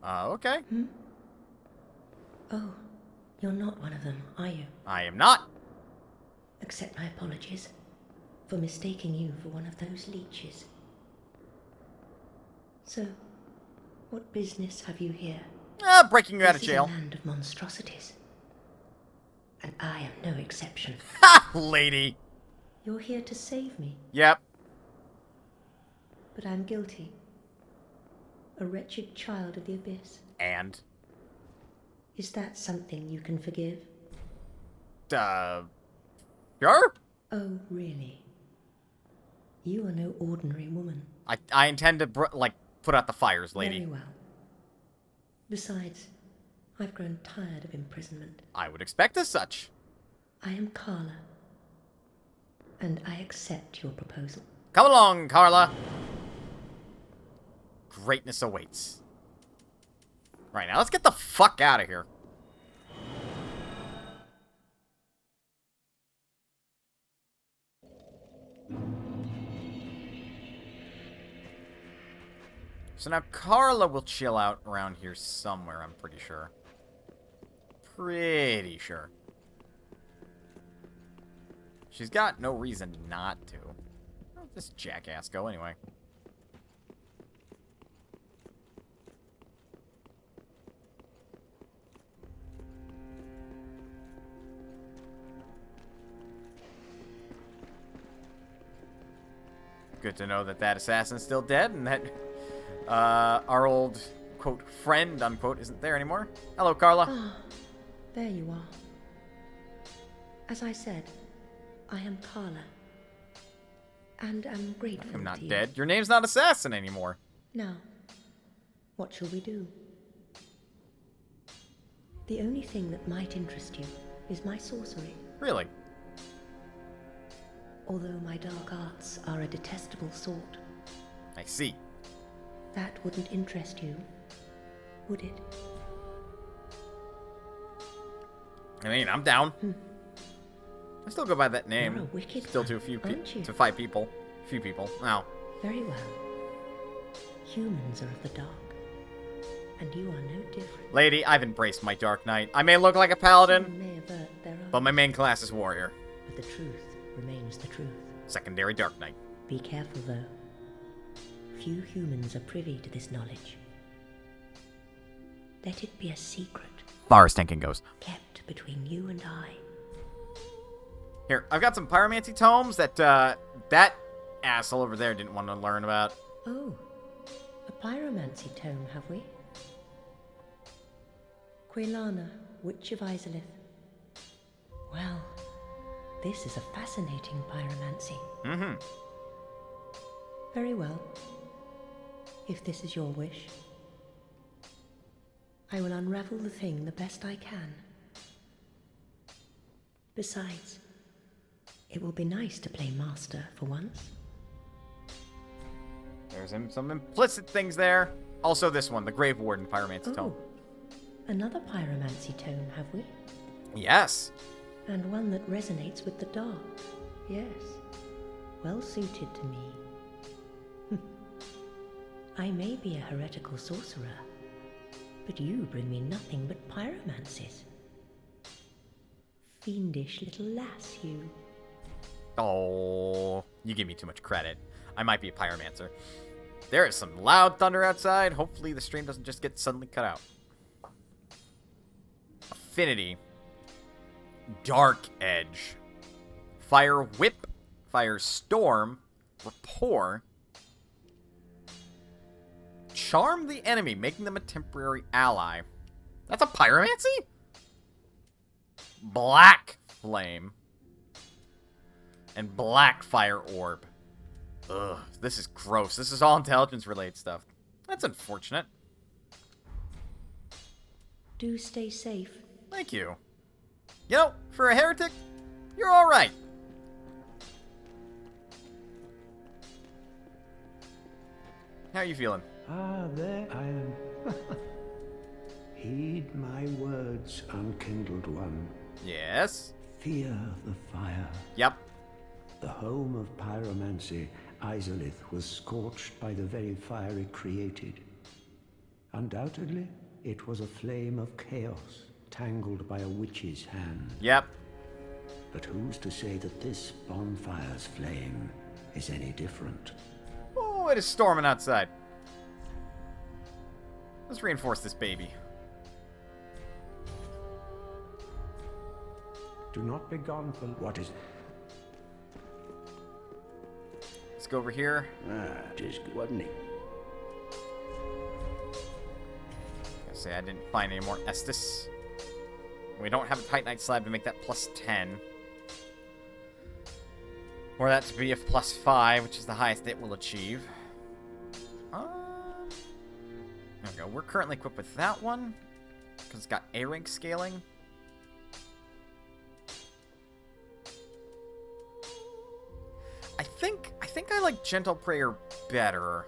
A: Okay.
C: Oh, you're not one of them, are you?
A: I am not.
C: Accept my apologies for mistaking you for one of those leeches. So, what business have you here?
A: Breaking you out of
C: This
A: jail.
C: is a land of monstrosities. And I am no exception.
A: Ha! Lady.
C: You're here to save me,
A: Yep.
C: but I'm guilty. A wretched child of the abyss.
A: And?
C: Is that something you can forgive?
A: Sure?
C: Oh, really? You are no ordinary woman.
A: I intend to, put out the fires, lady.
C: Very well. Besides, I've grown tired of imprisonment.
A: I would expect as such.
C: I am Carla. And I accept your proposal.
A: Come along, Carla. Greatness awaits. Right, now let's get the fuck out of here. So now Carla will chill out around here somewhere, I'm pretty sure. Pretty sure. She's got no reason not to. Where'd this jackass go anyway? Good to know that that assassin's still dead and that our old, quote, friend, unquote, isn't there anymore. Hello, Carla.
C: Ah, there you are. As I said, I am Carla. And am grateful
A: I'm not
C: to you.
A: dead. Your name's not Assassin anymore.
C: Now, what shall we do? The only thing that might interest you is my sorcery.
A: Really?
C: Although my dark arts are a detestable sort,
A: I see.
C: that wouldn't interest you, would it?
A: I mean, I'm down. I still go by that name.
C: You're a wicked
A: Still
C: one,
A: to a few
C: aren't you?
A: to 5 people. A few people. Wow.
C: Very well. Humans are of the dark, and you are no different.
A: Lady, I've embraced my Dark Knight. I may look like a paladin,
C: Some may avert their
A: but my
C: eyes,
A: main class is warrior.
C: but the truth remains the truth.
A: Secondary Dark Knight.
C: Be careful, though. Few humans are privy to this knowledge. Let it be a secret
A: Far stinking goes.
C: kept between you and I.
A: Here, I've got some pyromancy tomes that that asshole over there didn't want to learn about.
C: Oh, a pyromancy tome, have we? Quelana, Witch of Izalith. Well, this is a fascinating pyromancy.
A: Mm-hmm.
C: Very well. If this is your wish, I will unravel the thing the best I can. Besides, it will be nice to play master for once.
A: There's some implicit things there. Also this one, the Grave Warden Pyromancy Tome.
C: Another pyromancy tome, have we?
A: Yes.
C: And one that resonates with the dark. Yes. Well suited to me. I may be a heretical sorcerer, but you bring me nothing but pyromancies. Fiendish little lass, you.
A: Oh, you give me too much credit. I might be a pyromancer. There is some loud thunder outside. Hopefully the stream doesn't just get suddenly cut out. Affinity. Dark Edge. Fire Whip. Fire Storm. Rapport. Charm the enemy, making them a temporary ally. That's a pyromancy? Black Flame. And Black Fire Orb. Ugh, this is gross. This is all intelligence-related stuff. That's unfortunate.
C: Do stay safe.
A: Thank you. You know, for a heretic, you're alright. How are you feeling?
D: Ah, there I am. Heed my words, unkindled one.
A: Yes?
D: Fear the fire.
A: Yep.
D: The home of pyromancy, Izalith, was scorched by the very fire it created. Undoubtedly, it was a flame of chaos, tangled by a witch's hand.
A: Yep.
D: But who's to say that this bonfire's flame is any different?
A: Oh, it is storming outside. Let's reinforce this baby.
D: Do not be gone for what is...
A: Let's go over here.
D: Just good, wasn't he?
A: I say I didn't find any more Estus. We don't have a Titanite slab to make that plus 10. Or that to be a plus 5, which is the highest it will achieve. There we go. We're currently equipped with that one, because it's got A rank scaling. I think I like Gentle Prayer better.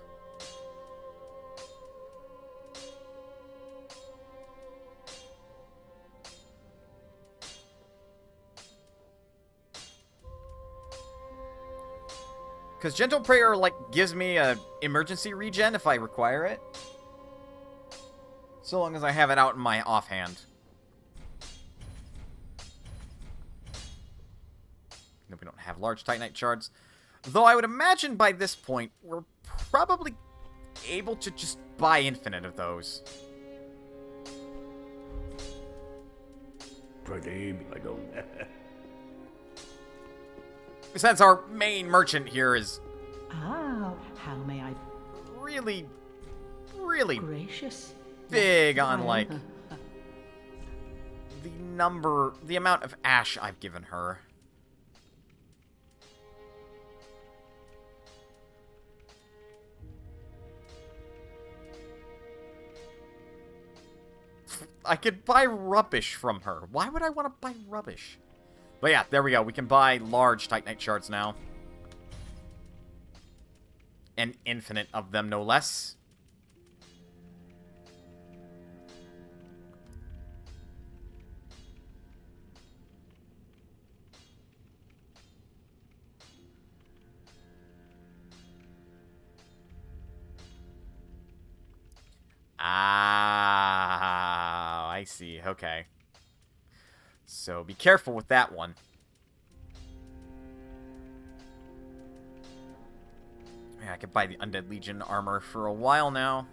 A: Because Gentle Prayer, like, gives me a emergency regen if I require it. So long as I have it out in my offhand. No, we don't have large Titanite shards. Though I would imagine by this point, we're probably able to just buy infinite of those.
D: Pretty, I don't...
A: Since our main merchant here is
E: Ah, how may I...
A: really
E: Gracious.
A: big on, like, the amount of ash I've given her. I could buy rubbish from her. Why would I want to buy rubbish? But yeah, there we go. We can buy large Titanite shards now. And infinite of them, no less. Ah, I see. Okay. So be careful with that one. Yeah, I could buy the Undead Legion armor for a while now.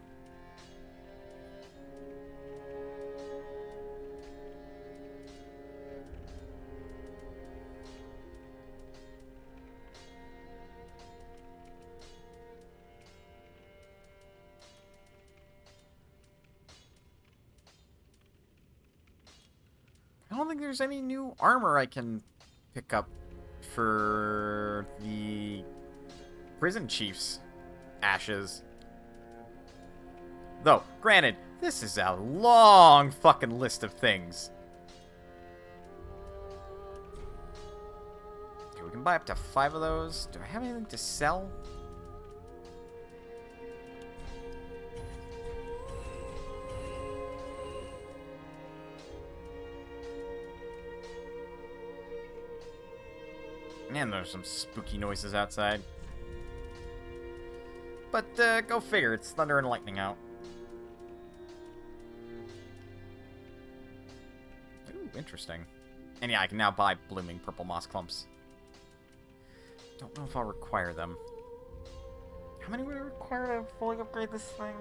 A: I don't think there's any new armor I can pick up for the Prison Chief's ashes. Though, granted, this is a long fucking list of things. Okay, we can buy up to 5 of those. Do I have anything to sell? Man, there's some spooky noises outside. But, go figure, it's thunder and lightning out. Ooh, interesting. And yeah, I can now buy blooming purple moss clumps. Don't know if I'll require them. How many would it require to fully upgrade this thing?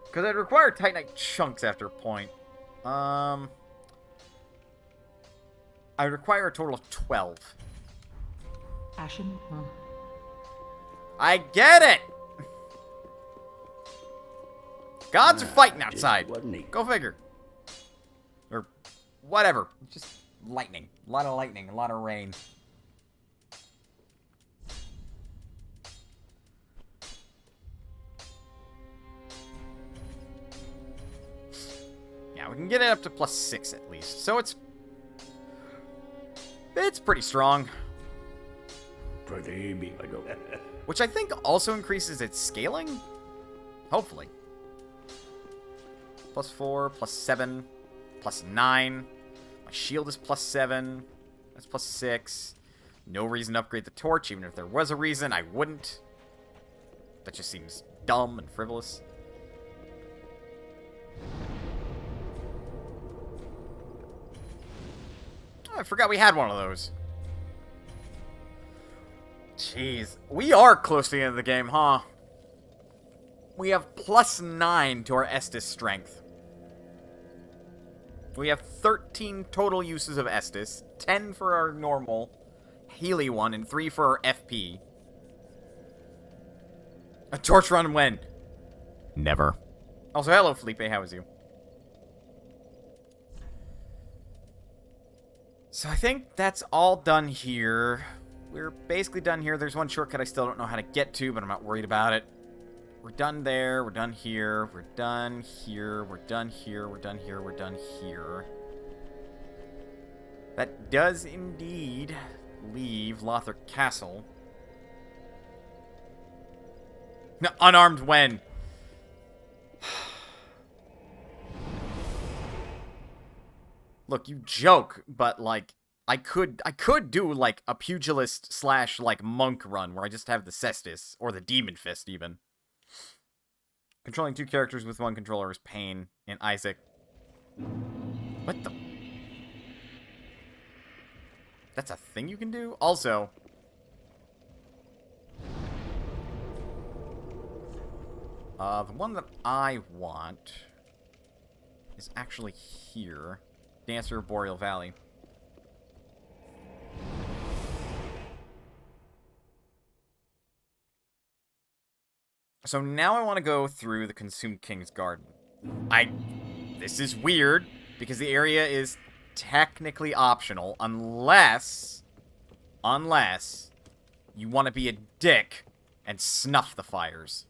A: Because I'd require Titanite chunks after a point. I would require a total of 12.
E: Ashen? Huh?
A: I get it! Gods are fighting outside.
D: Wasn't he?
A: Go figure. Or whatever. Just lightning. A lot of lightning. A lot of rain. Yeah, we can get it up to +6 at least. So it's pretty strong.
D: Pretty big, I go.
A: Which I think also increases its scaling? Hopefully. +4, +7, +9. My shield is +7. That's +6. No reason to upgrade the torch. Even if there was a reason, I wouldn't. That just seems dumb and frivolous. Oh, I forgot we had one of those. Jeez. We are close to the end of the game, huh? We have +9 to our Estus strength. We have 13 total uses of Estus, 10 for our normal Healy one, and 3 for our FP. A torch run when? Never. Also, hello, Felipe. How is you? So I think that's all done here. We're basically done here. There's one shortcut I still don't know how to get to, but I'm not worried about it. We're done there. We're done here. We're done here. We're done here. We're done here. We're done here. That does indeed leave Lothric Castle. No, unarmed when? Look, you joke, but like I could do like a pugilist / like monk run where I just have the Cestus or the Demon Fist even. Controlling 2 characters with 1 controller is pain in Isaac. What the? That's a thing you can do? Also, the one that I want is actually here. Dancer of Boreal Valley. So now I want to go through the Consumed King's Garden. This is weird, because the area is technically optional, unless you want to be a dick and snuff the fires.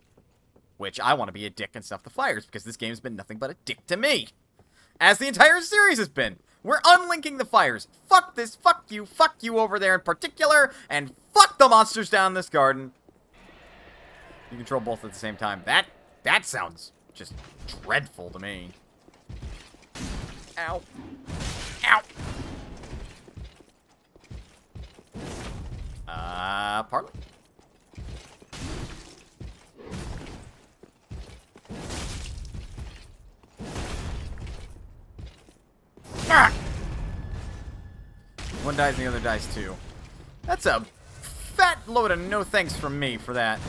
A: Which I want to be a dick and snuff the fires, because this game's been nothing but a dick to me. As the entire series has been. We're unlinking the fires. Fuck this, fuck you over there in particular, and fuck the monsters down this garden. You control both at the same time. That sounds just dreadful to me. Ow. Ow. Partly. Ah! One dies and the other dies too. That's a fat load of no thanks from me for that.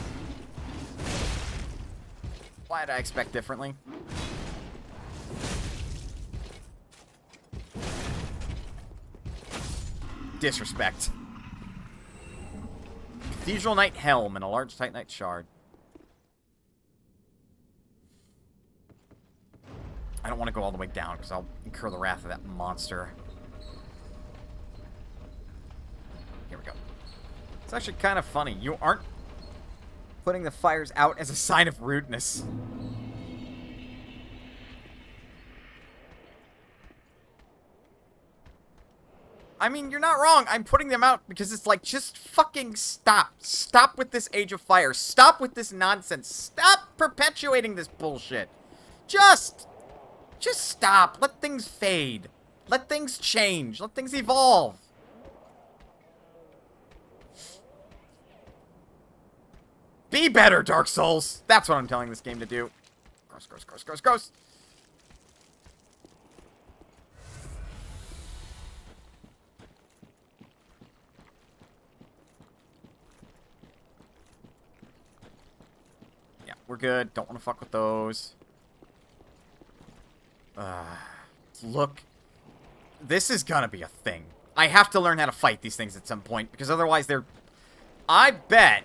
A: Why did I expect differently? Disrespect. Cathedral Knight Helm and a large Titanite shard. I don't want to go all the way down because I'll incur the wrath of that monster. Here we go. It's actually kind of funny. You aren't putting the fires out as a sign of rudeness. I mean, you're not wrong. I'm putting them out because it's like, just fucking stop. Stop with this Age of Fire. Stop with this nonsense. Stop perpetuating this bullshit. Just stop. Let things fade. Let things change. Let things evolve. Be better, Dark Souls! That's what I'm telling this game to do. Gross, gross, gross, gross, gross. Yeah, we're good. Don't want to fuck with those. Look. This is gonna be a thing. I have to learn how to fight these things at some point, because otherwise they're... I bet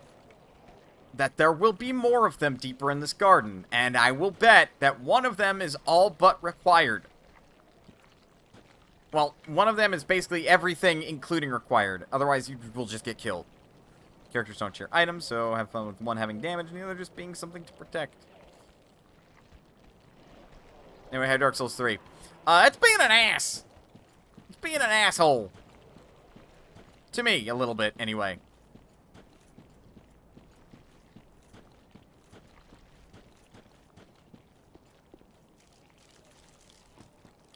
A: that there will be more of them deeper in this garden, and I will bet that one of them is all but required. Well, one of them is basically everything, including required. Otherwise, you will just get killed. Characters don't share items, so have fun with one having damage and the other just being something to protect. Anyway, how Dark Souls 3. It's being an ass! It's being an asshole. To me, a little bit, anyway.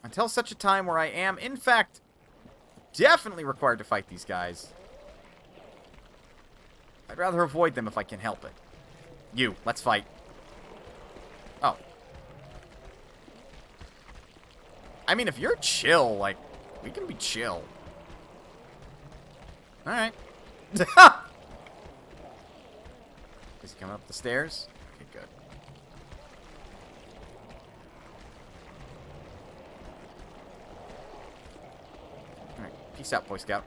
A: Until such a time where I am, in fact, definitely required to fight these guys. I'd rather avoid them if I can help it. You, let's fight. Oh. I mean, if you're chill, like, we can be chill. Alright. Is he coming up the stairs? Okay, good. Alright, peace out, Boy Scout.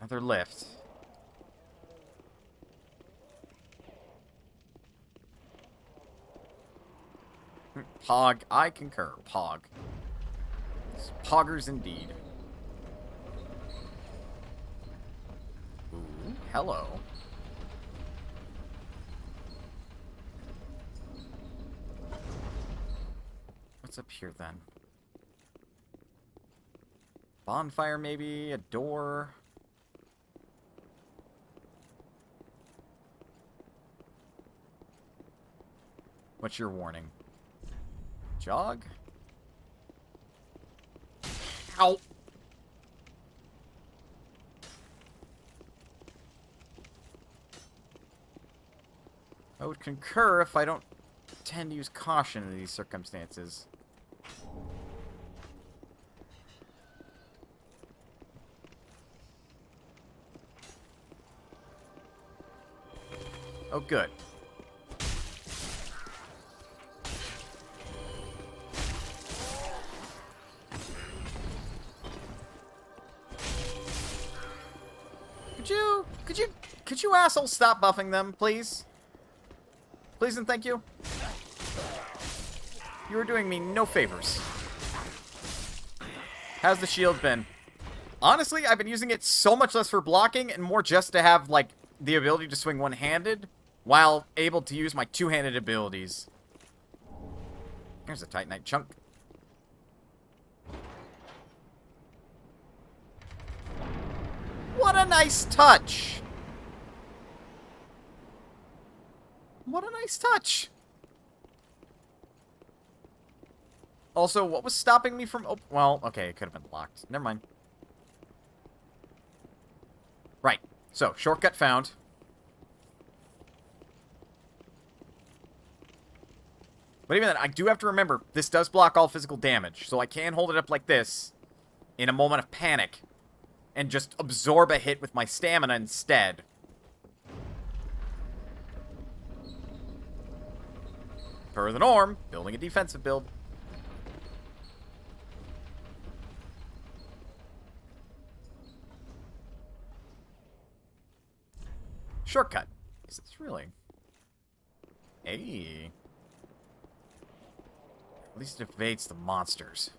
A: Another lift. Pog, I concur. Pog. It's poggers indeed. Ooh, hello. What's up here then? Bonfire maybe? A door? What's your warning? Jog? Ow! I would concur if I don't tend to use caution in these circumstances. Oh, good. Could you assholes stop buffing them, please? Please and thank you. You are doing me no favors. How's the shield been? Honestly, I've been using it so much less for blocking and more just to have, like, the ability to swing one-handed while able to use my two-handed abilities. Here's a Titanite chunk. What a nice touch! What a nice touch! Also, what was stopping me from... well, okay, it could have been locked. Never mind. Right. So, shortcut found. But even then, I do have to remember, this does block all physical damage. So I can hold it up like this in a moment of panic and just absorb a hit with my stamina instead. Per the norm, building a defensive build. Shortcut. Is this really? Hey. At least it evades the monsters.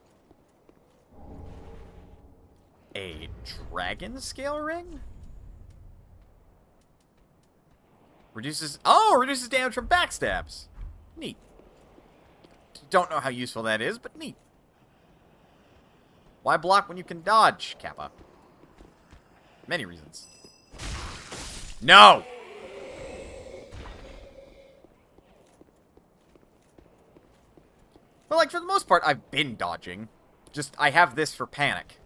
A: A dragon scale ring? Reduces... oh, reduces damage from backstabs. Neat. Don't know how useful that is, but neat. Why block when you can dodge, Kappa? Many reasons. No! But, like, for the most part, I've been dodging. Just, I have this for panic.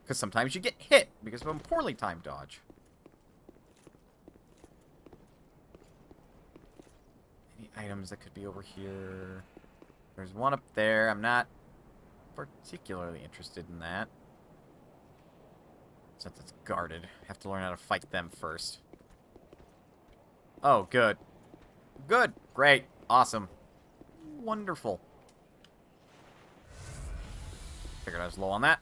A: Because sometimes you get hit because of a poorly timed dodge. Any items that could be over here? There's one up there. I'm not particularly interested in that. Since it's guarded. Have to learn how to fight them first. Oh, good. Good. Great. Awesome. Wonderful. Figured I was low on that.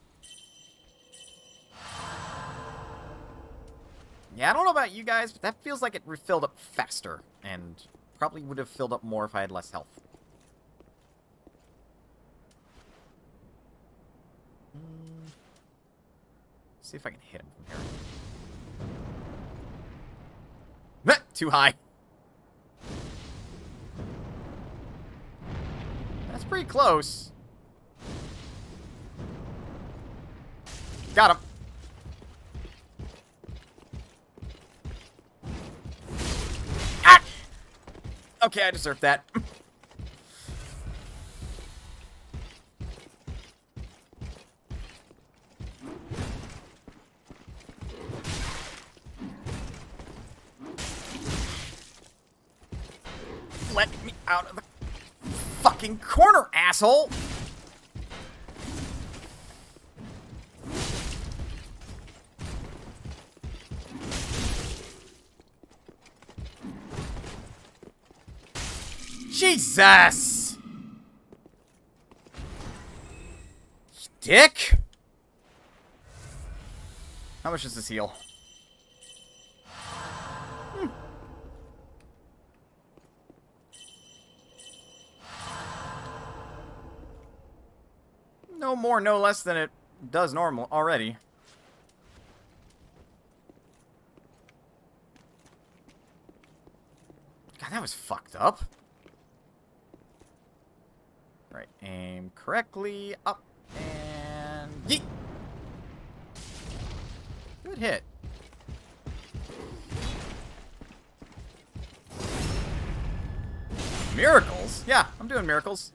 A: Yeah, I don't know about you guys, but that feels like it refilled up faster. And probably would have filled up more if I had less health. See if I can hit him from here. Too high. That's pretty close. Got him. Ah! Okay, I deserved that. Let me out of the fucking corner, asshole! Jesus! Dick! How much does this heal? No more, no less than it does normal already. God, that was fucked up. Right, aim correctly, up, and yeet! Good hit. Miracles? Yeah, I'm doing miracles.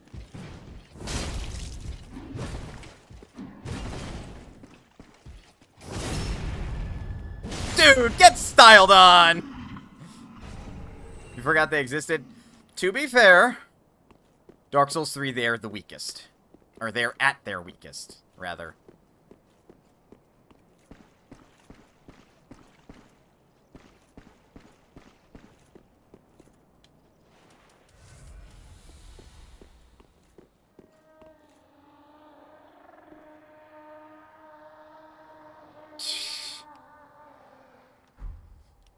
A: Dude, get styled on! You forgot they existed? To be fair, Dark Souls 3, they're the weakest. Or they're at their weakest, rather.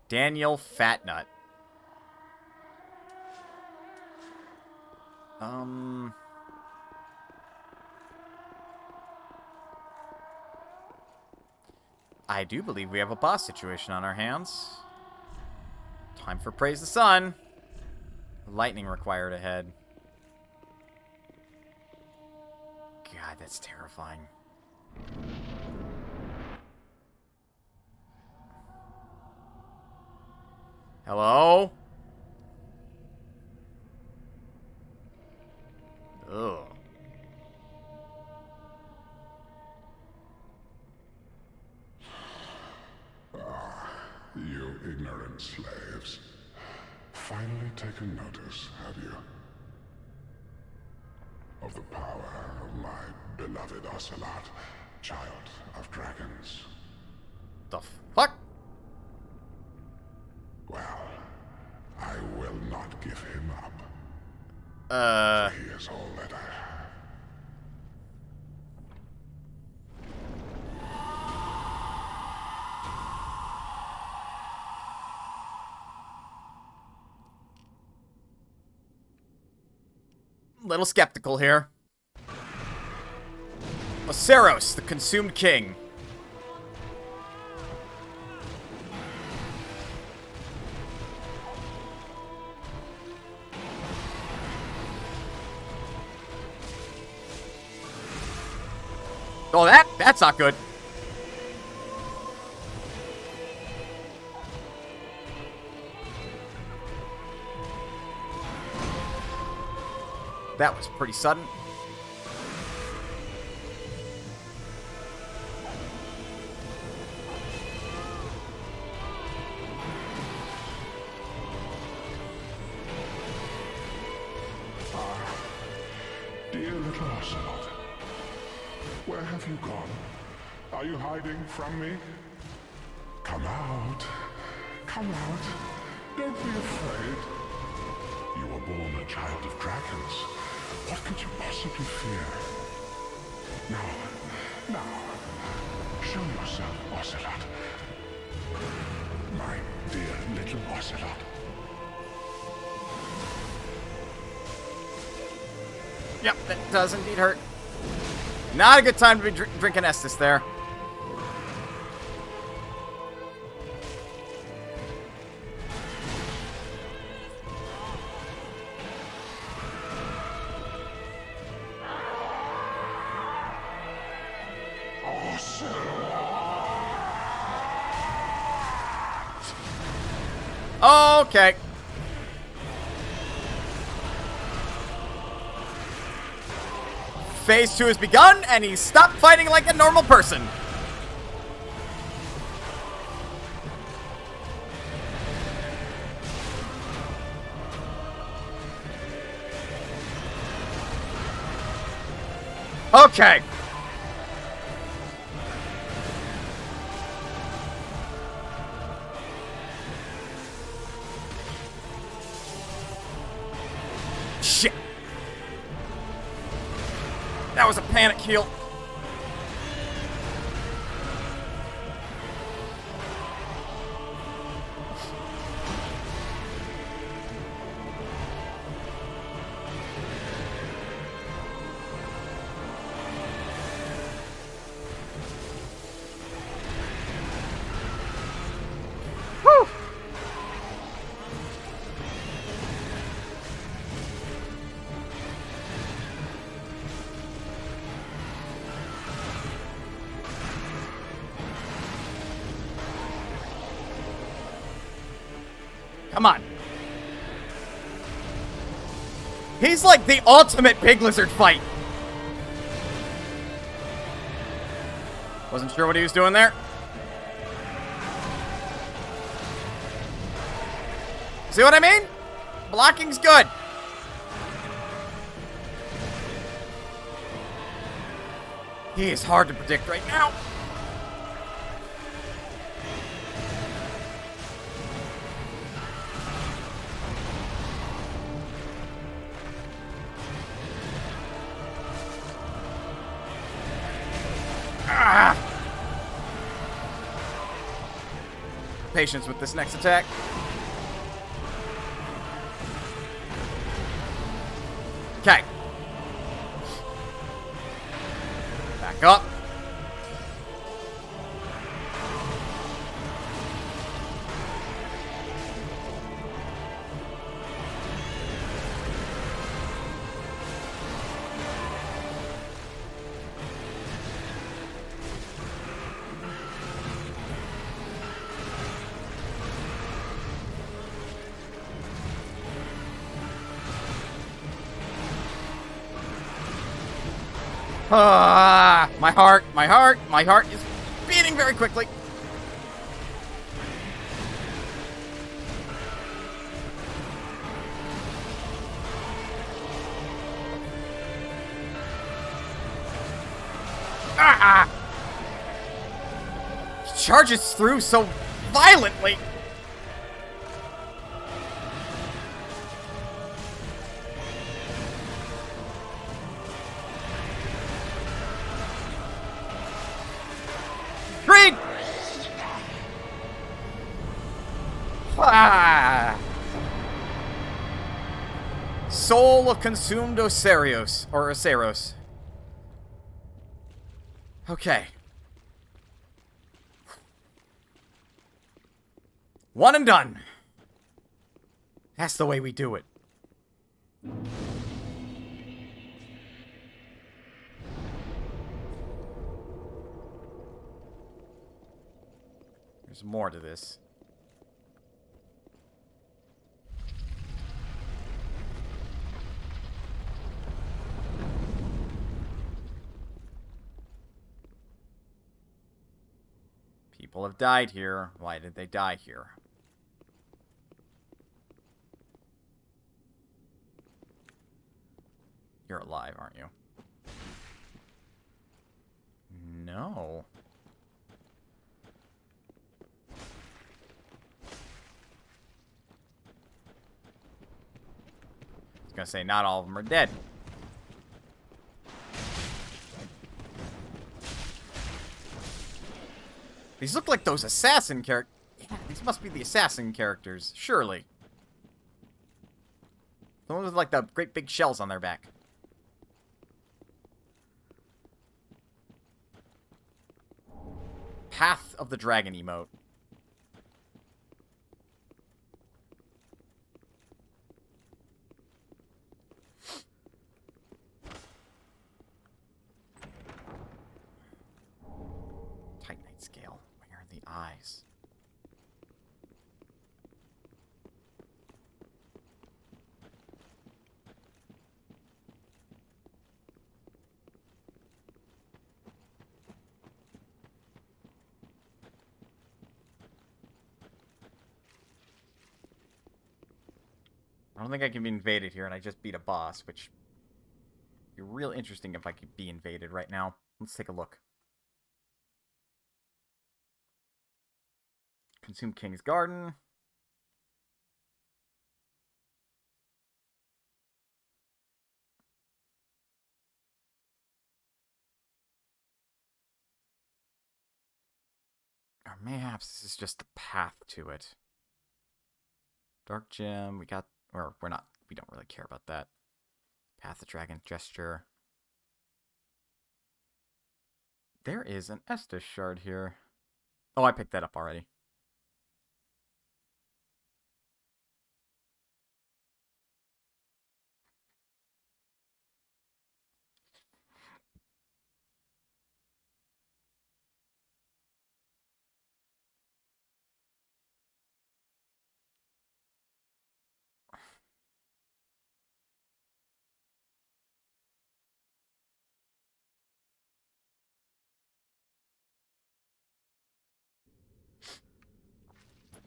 A: Daniel Fatnut. I do believe we have a boss situation on our hands. Time for Praise the Sun. Lightning required ahead. God, that's terrifying. Hello? Ugh.
F: You ignorant slaves. Finally taken notice, have you? Of the power of my beloved Ocelot, child of dragons.
A: The fuck?
F: Well, I will not give him up. He is all that I have.
A: Little skeptical here. Aceros, the Consumed King. Oh, that's not good. That was pretty sudden.
F: little Ocelot. Where have you gone? Are you hiding from me? Come out. Come out. Don't be afraid. You were born a child of dragons. What could you possibly fear? Now, show yourself, Ocelot. My dear little Ocelot.
A: Yep, that does indeed hurt. Not a good time to be drinking Estus there. Okay. Phase 2 has begun, and he stopped fighting like a normal person. Okay. Shit. That was a panic heal. Whew. Come on. He's like the ultimate pig lizard fight. Wasn't sure what he was doing there. See what I mean? Blocking's good. He is hard to predict right now. Patience with this next attack. Okay. Back up. My heart is beating very quickly. He charges through so violently. Green! Soul of consumed Ocerios, or Aceros. Okay. One and done. That's the way we do it. There's more to this. People have died here. Why did they die here? You're alive, aren't you? no. I was gonna say, not all of them are dead. These look like those assassin characters. Yeah, these must be the assassin characters, surely. The ones with, like, the great big shells on their back. Path of the Dragon emote. Titanite scale. Where are the eyes? I don't think I can be invaded here, and I just beat a boss, which would be real interesting if I could be invaded right now. Let's take a look. Consume King's Garden. Or mayhaps this is just the path to it. Dark Gem, we got... Or, we're not... We don't really care about that. Path of Dragon Gesture. There is an Estus shard here. Oh, I picked that up already.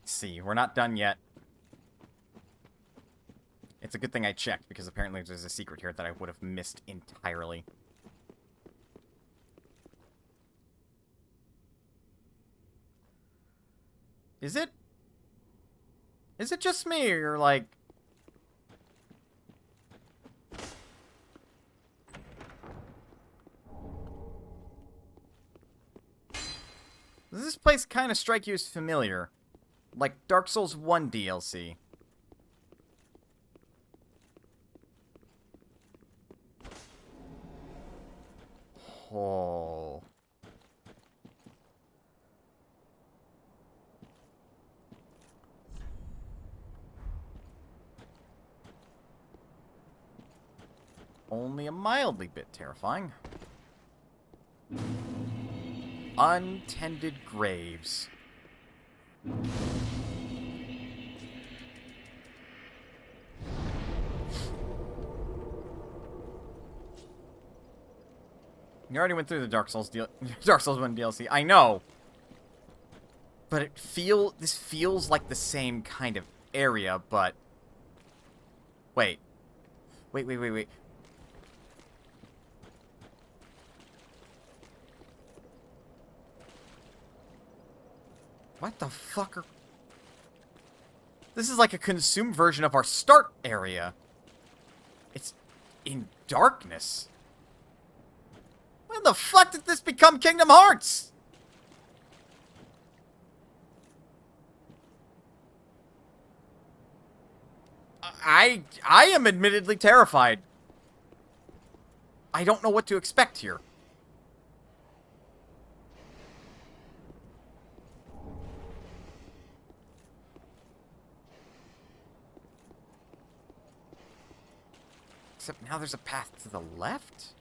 A: See, we're not done yet. It's a good thing I checked, because apparently there's a secret here that I would have missed entirely. Is it? Is it just me, or like... Does this place kind of strike you as familiar? Like Dark Souls 1 DLC. Oh. Only a mildly bit terrifying. Untended graves. You already went through the Dark Souls 1 DLC. I know. But this feels like the same kind of area, but wait. Wait. What the fuck are... This is like a consumed version of our start area. It's in darkness. When the fuck did this become Kingdom Hearts? I am admittedly terrified. I don't know what to expect here. Except now there's a path to the left?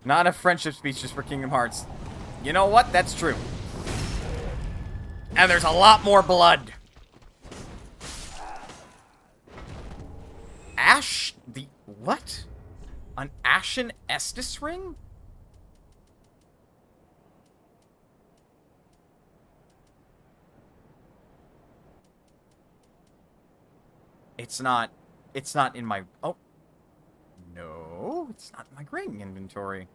A: Not enough friendship speeches for Kingdom Hearts. You know what? That's true. And there's a lot more blood. Ash... the... what? An Ashen Estus ring? It's not in my... oh. No, it's not in my grading inventory.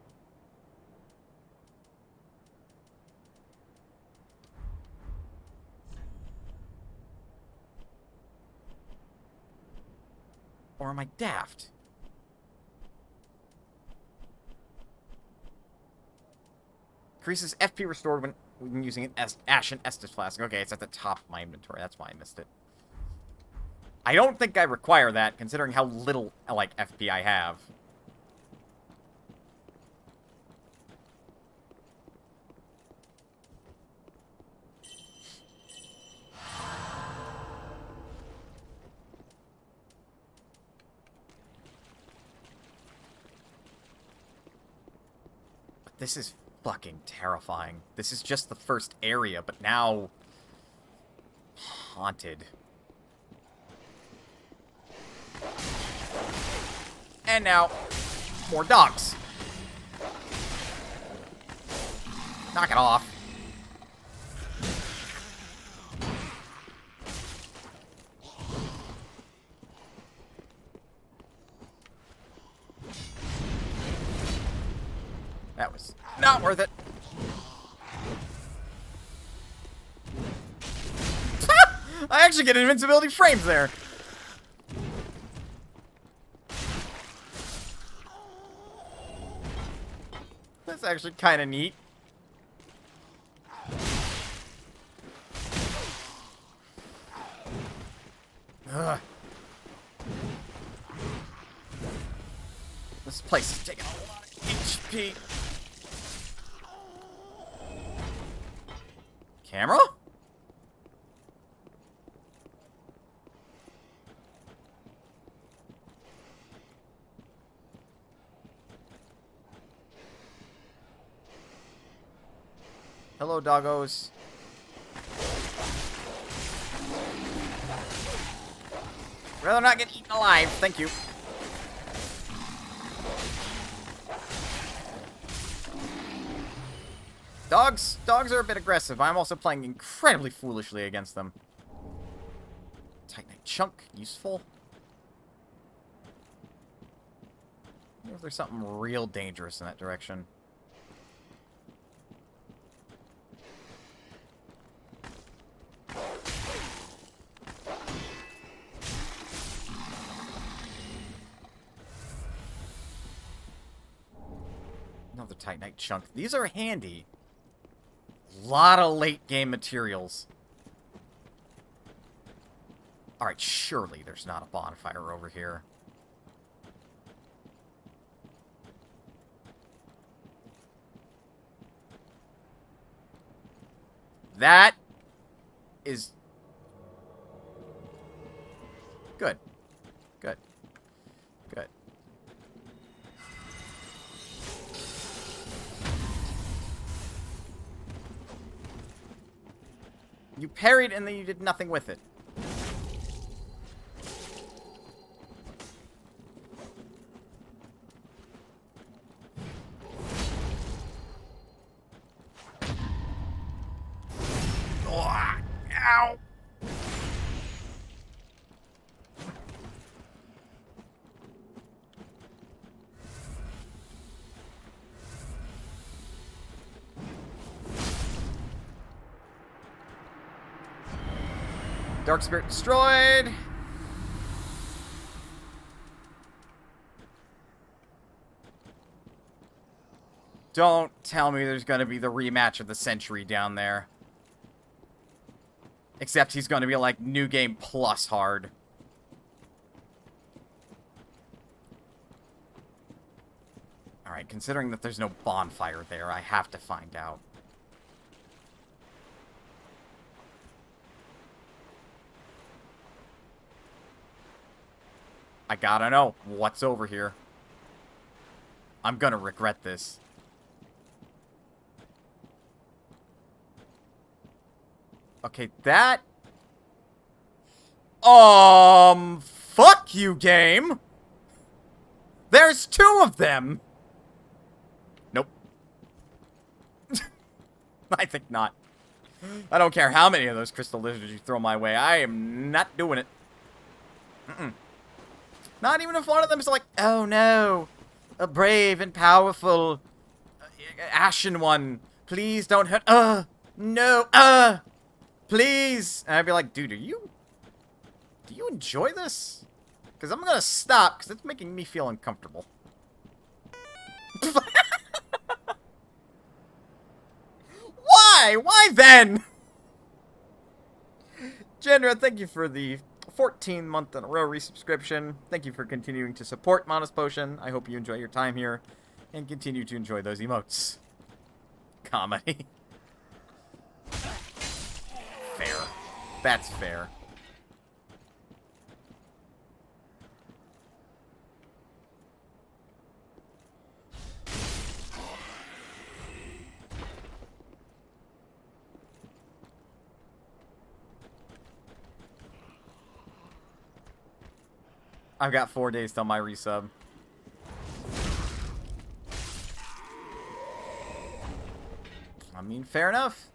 A: Or am I daft? Increases FP restored when using an Ashen Estus Flask. Okay, it's at the top of my inventory. That's why I missed it. I don't think I require that, considering how little, like, FP I have. But this is fucking terrifying. This is just the first area, but now... haunted. And now, more dogs. Knock it off. That was not worth it. I actually get invincibility frames there. That's actually kind of neat. Ugh. This place is taking a lot of HP. Camera? Hello, doggos. Rather not get eaten alive, thank you. Dogs are a bit aggressive. I'm also playing incredibly foolishly against them. Titanite chunk, useful. I wonder if there's something real dangerous in that direction. Another Titanite chunk. These are handy. Lot of late game materials. Alright, surely there's not a bonfire over here. That is good. Good. Good. You parried and then you did nothing with it. Ow! Dark Spirit destroyed. Don't tell me there's gonna be the rematch of the century down there. Except he's gonna be like New Game Plus hard. Alright, considering that there's no bonfire there, I have to find out. I gotta know what's over here. I'm gonna regret this. Okay, that... Fuck you, game! There's 2 of them! Nope. I think not. I don't care how many of those crystal lizards you throw my way. I am not doing it. Not even if one of them is like, oh no, a brave and powerful ashen one. Please don't hurt. No, please. And I'd be like, dude, do you enjoy this? Because I'm gonna stop, because it's making me feel uncomfortable. Why? Why then? Jenra, thank you for the 14th month in a row resubscription. Thank you for continuing to support Modest Potion. I hope you enjoy your time here and continue to enjoy those emotes. Comedy. Fair. That's fair. I've got 4 days till my resub. I mean, fair enough.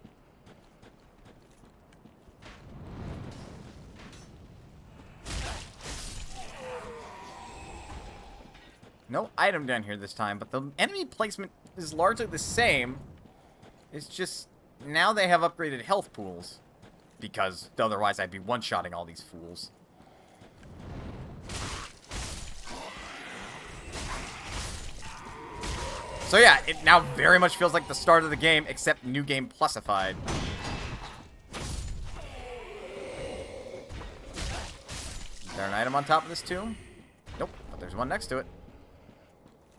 A: No item down here this time, but the enemy placement is largely the same. It's just, now they have upgraded health pools. Because otherwise I'd be one-shotting all these fools. So yeah, it now very much feels like the start of the game, except New Game Plusified. Is there an item on top of this tomb? Nope, but there's one next to it.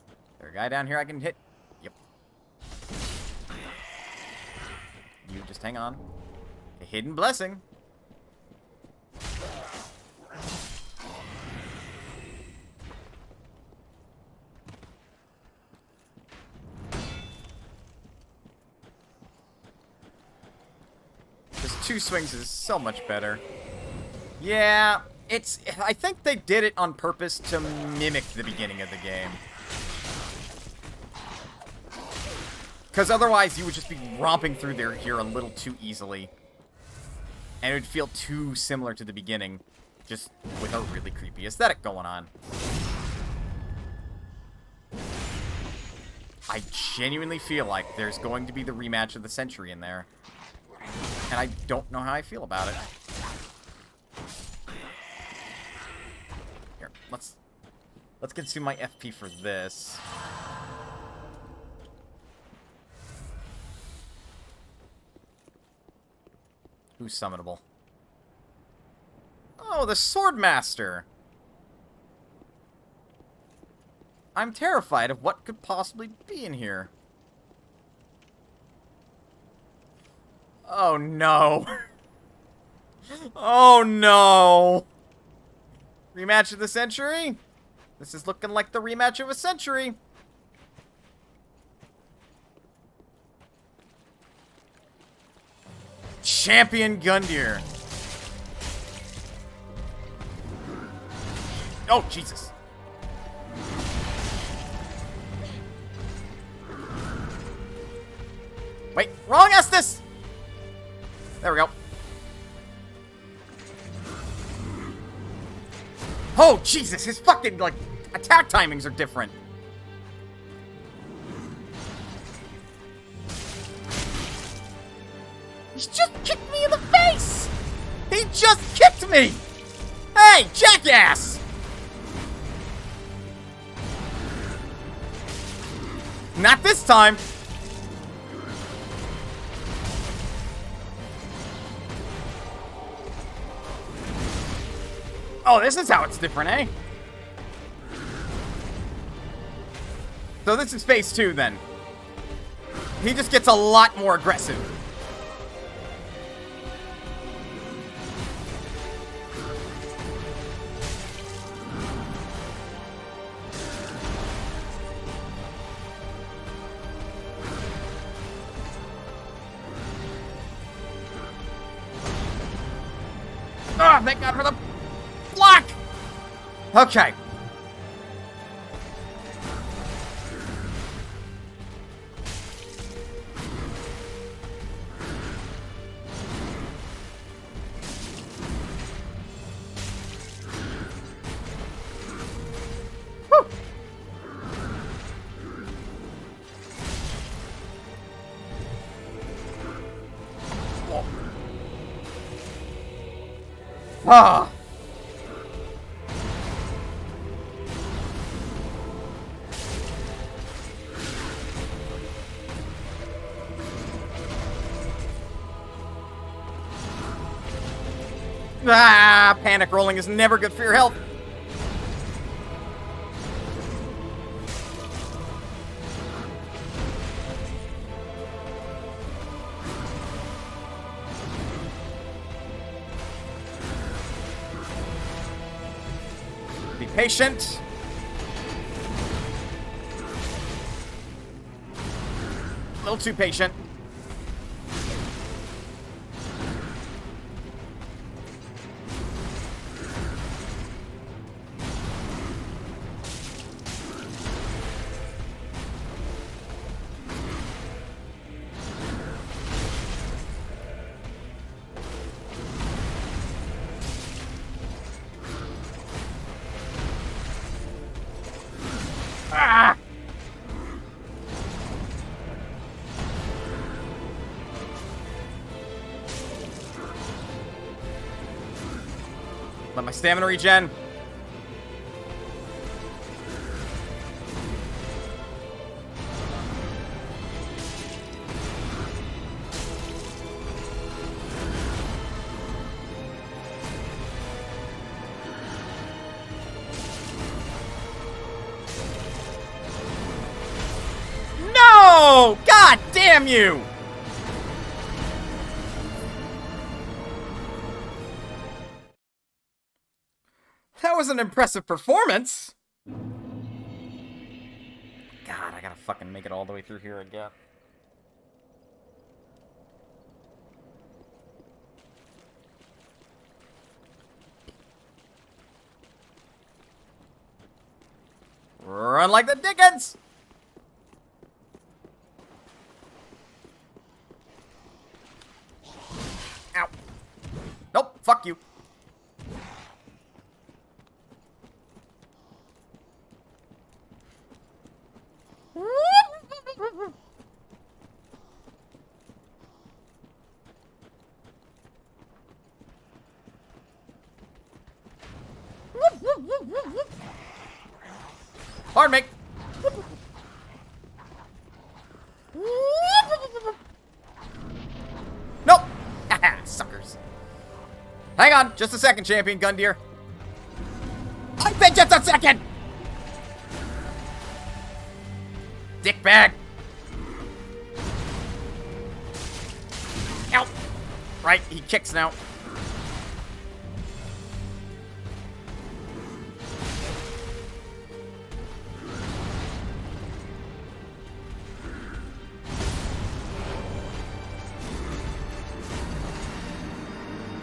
A: Is there a guy down here I can hit? Yep. You just hang on. A hidden blessing. Just 2 swings is so much better. Yeah, I think they did it on purpose to mimic the beginning of the game. Because otherwise you would just be romping through here a little too easily. And it would feel too similar to the beginning. Just with a really creepy aesthetic going on. I genuinely feel like there's going to be the rematch of the century in there. And I don't know how I feel about it. Here, let's consume my FP for this. Who's summonable? Oh, the Swordmaster! I'm terrified of what could possibly be in here. Oh no. Oh no. Rematch of the century? This is looking like the rematch of a century. Champion Gundyr. Oh, Jesus. Wait, wrong Estus! There we go. Oh, Jesus, his fucking, like, attack timings are different. He just kicked me in the face! He just kicked me! Hey, jackass! Not this time! Oh, this is how it's different, eh? So this is phase 2, then. He just gets a lot more aggressive. Oh, thank God for the block! Okay. Woo! Whoa. Ah! Ah! Panic rolling is never good for your health. Be patient. A little too patient. Ah! Let my stamina regen. No! God damn you! That was an impressive performance. God, I gotta fucking make it all the way through here again. Run like the Dickens! Ow. Nope, fuck you. Pardon me. Nope. Suckers. Hang on, just a second, Champion Gundyr. I said just a second. Dickbag. Ow. Right, he kicks now.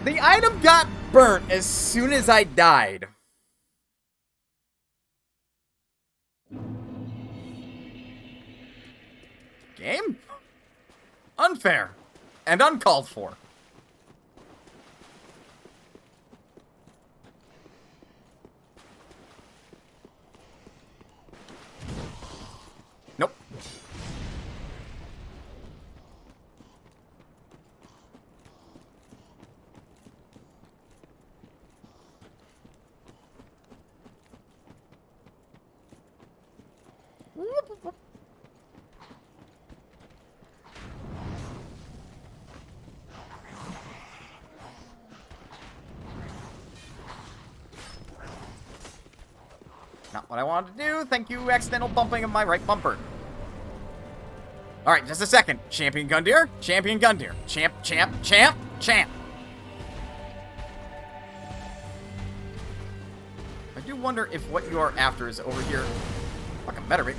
A: The item got burnt as soon as I died. Game? Unfair. And uncalled for. Nope. Not what I wanted to do. Thank you, accidental bumping of my right bumper. Alright, just a second. Champion Gundyr. Champion Gundyr. Champ, champ, champ, champ. I do wonder if what you are after is over here. Fucking better be.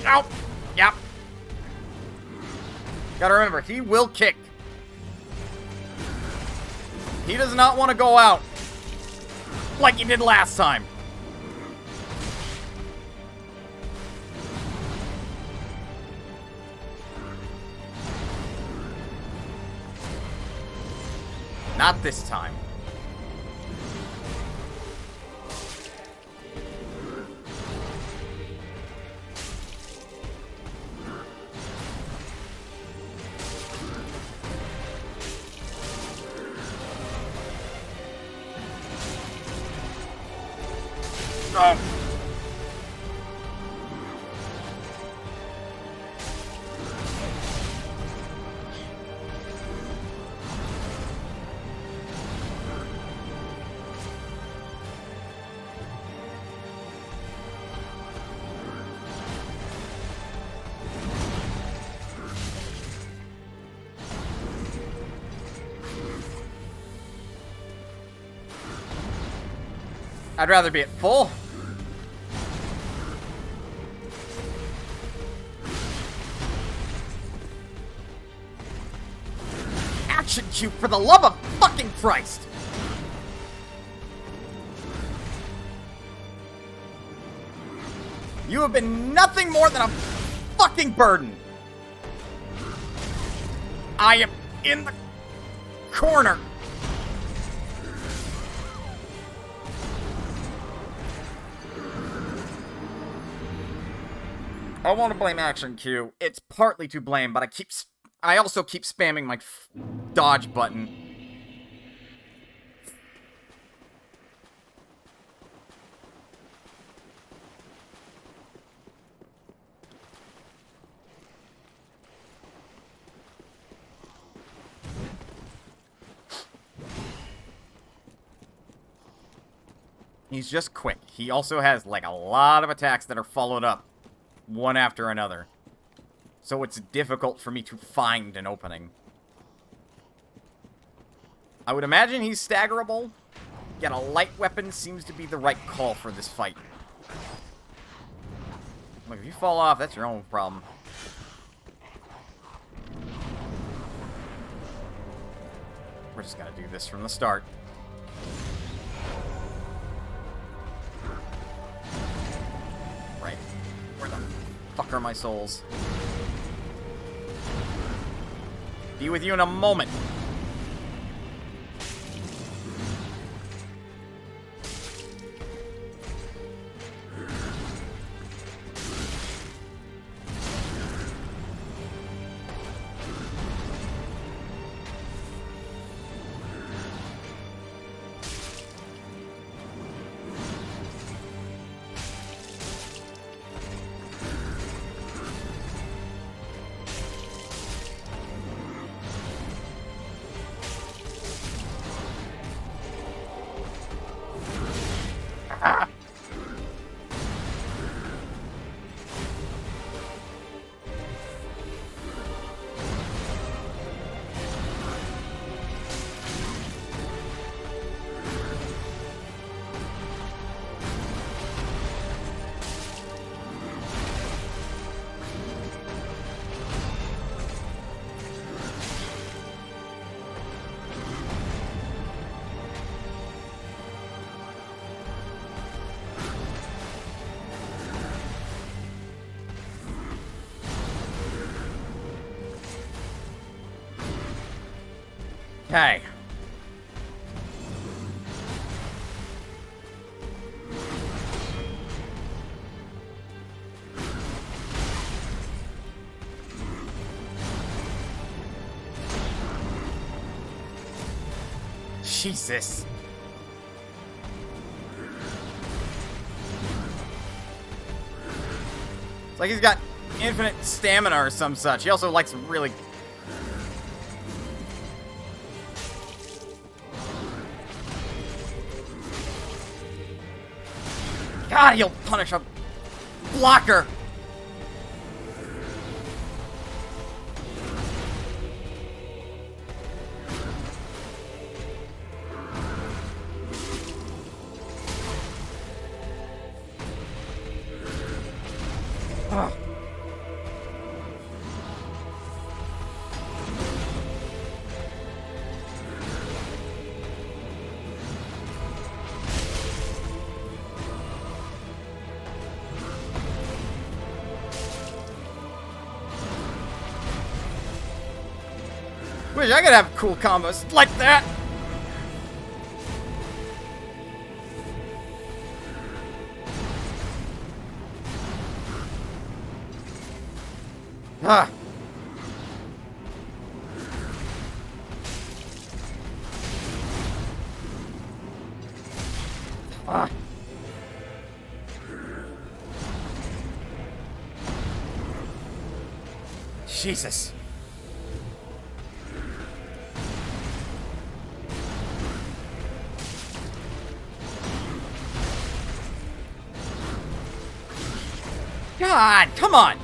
A: Ow! Yep. Gotta remember, he will kick. He does not want to go out like he did last time. Not this time. Oh. I'd rather be at full. Action cue, for the love of fucking Christ! You have been nothing more than a fucking burden. I am in the corner. I want to blame Action Q. It's partly to blame, but I also keep spamming my dodge button. He's just quick. He also has, like, a lot of attacks that are followed up, one after another. So it's difficult for me to find an opening. I would imagine he's staggerable, yet a light weapon seems to be the right call for this fight. Look, if you fall off, that's your own problem. We're just gonna do this from the start. Right. Where the fuck are my souls? Be with you in a moment. Okay. Jesus. It's like he's got infinite stamina or some such. He also likes really... God, he'll punish a blocker. Ugh. Wish I could have cool combos like that. Ah. Ah. Jesus. God, come on.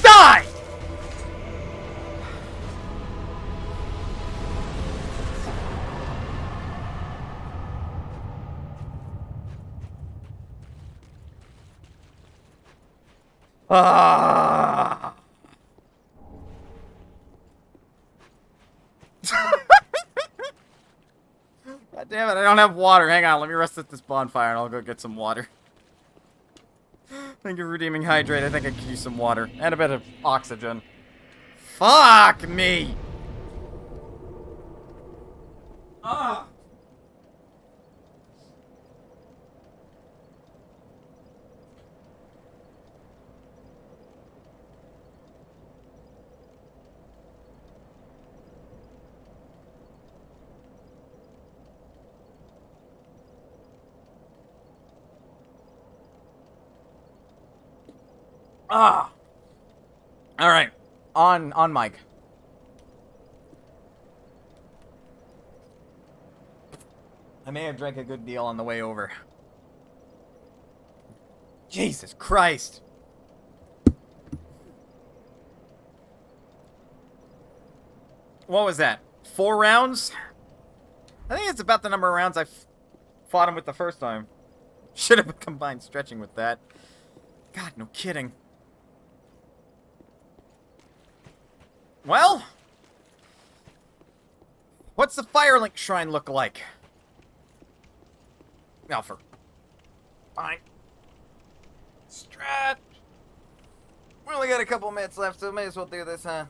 A: Die! Ah! God damn it, I don't have water. Hang on, let me rest at this bonfire and I'll go get some water. Thank you for redeeming hydrate. I think I could use some water. And a bit of oxygen. Fuck me! Ah! Ah! Alright. On mic. I may have drank a good deal on the way over. Jesus Christ! What was that? 4 rounds? I think it's about the number of rounds I fought him with the first time. Should have combined stretching with that. God, no kidding. Well, what's the Firelink Shrine look like? Alfred. Fine. Strat. We only got a couple minutes left, so may as well do this, huh?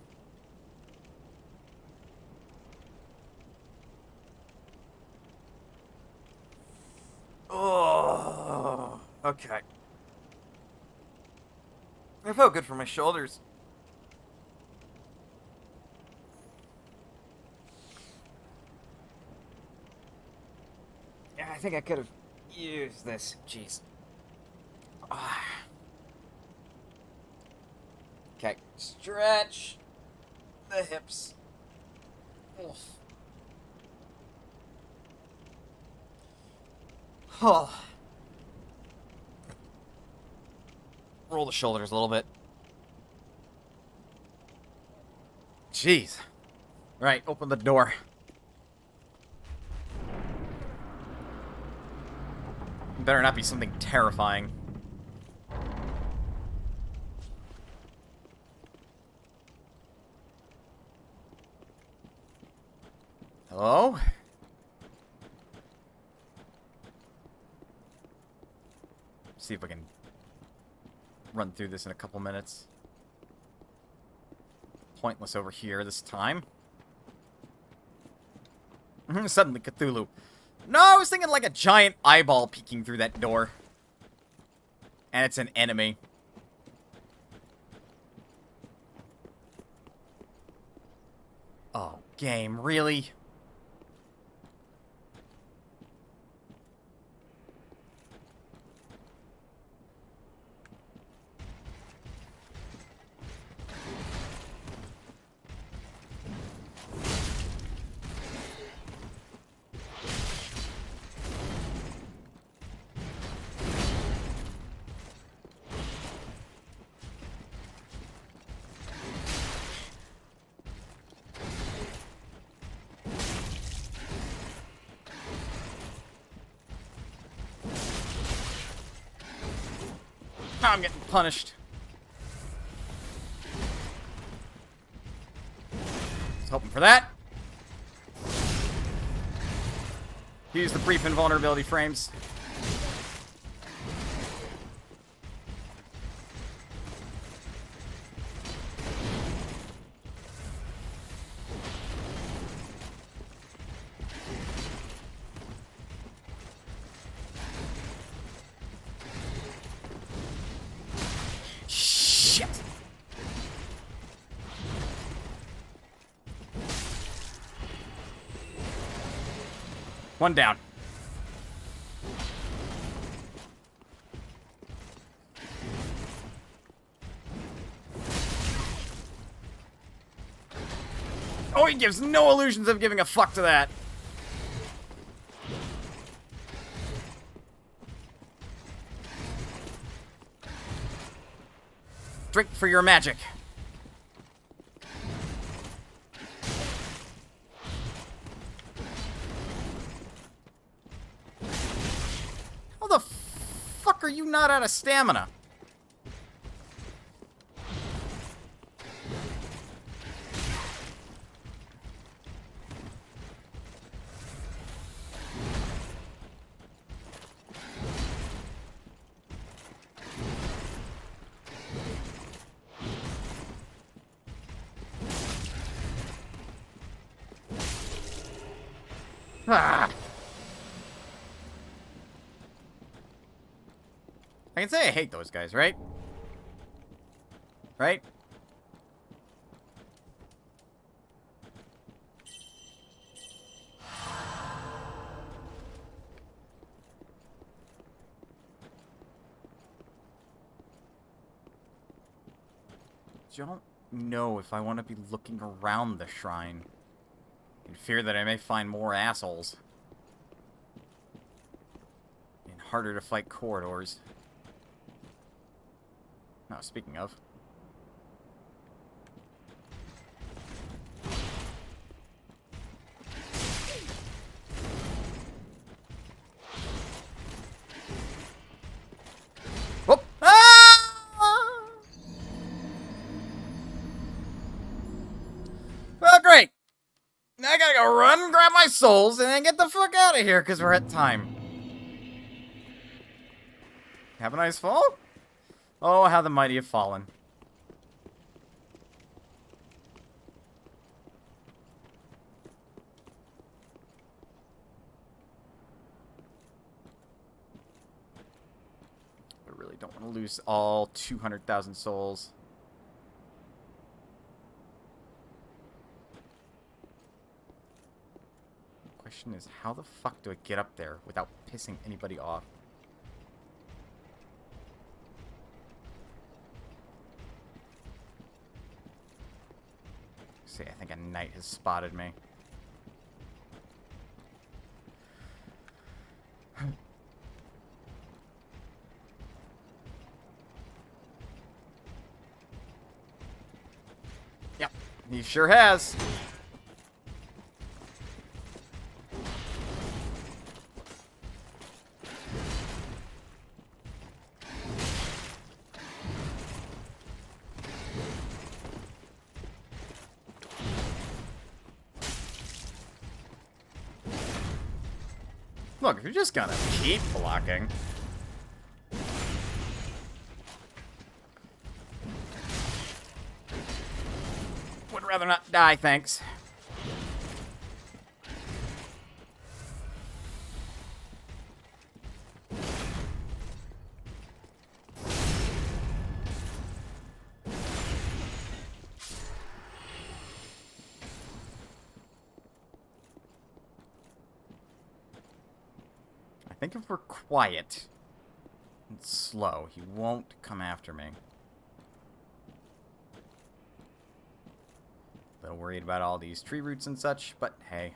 A: Oh, okay. It felt good for my shoulders. Yeah, I think I could have used this. Jeez. Okay, stretch the hips. Oof. Oh. Roll the shoulders a little bit. Jeez. Right, open the door. Better not be something terrifying. Hello? See if I can run through this in a couple minutes. Pointless over here this time. Suddenly Cthulhu. No, I was thinking like a giant eyeball peeking through that door. And it's an enemy. Oh, game, really? Now I'm getting punished. Was hoping for that. Use the brief invulnerability frames. Shit. One down. Oh, he gives no illusions of giving a fuck to that. Drink for your magic. How the fuck are you not out of stamina? Ah. I can say I hate those guys, right? Right? Don't know if I want to be looking around the shrine. In fear that I may find more assholes. In harder to fight corridors. Oh, speaking of. Whoop! Ah! Well, great. Now I gotta go run, grab my souls, and then get the fuck out of here, because we're at time. Have a nice fall? Oh, how the mighty have fallen. I really don't want to lose all 200,000 souls. Question is, how the fuck do I get up there without pissing anybody off? See, I think a knight has spotted me. Yep, he sure has. Look, if you're just gonna keep blocking. Would rather not die, thanks. think if we're quiet and slow, he won't come after me. A little worried about all these tree roots and such, but hey.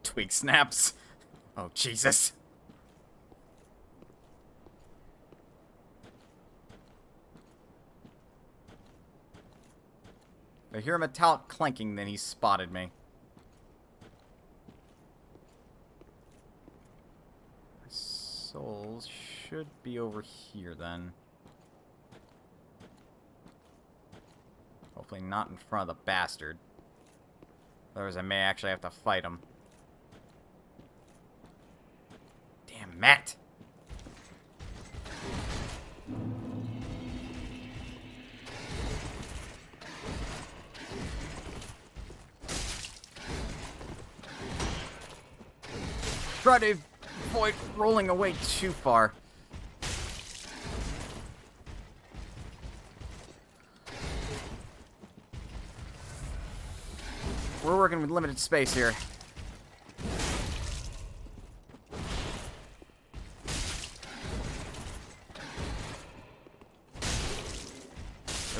A: Twig snaps. Oh, Jesus. If I hear a metallic clanking, then he spotted me. My souls should be over here, then. Hopefully not in front of the bastard. Otherwise, I may actually have to fight him. Damn, Matt! Try to avoid rolling away too far. We're working with limited space here.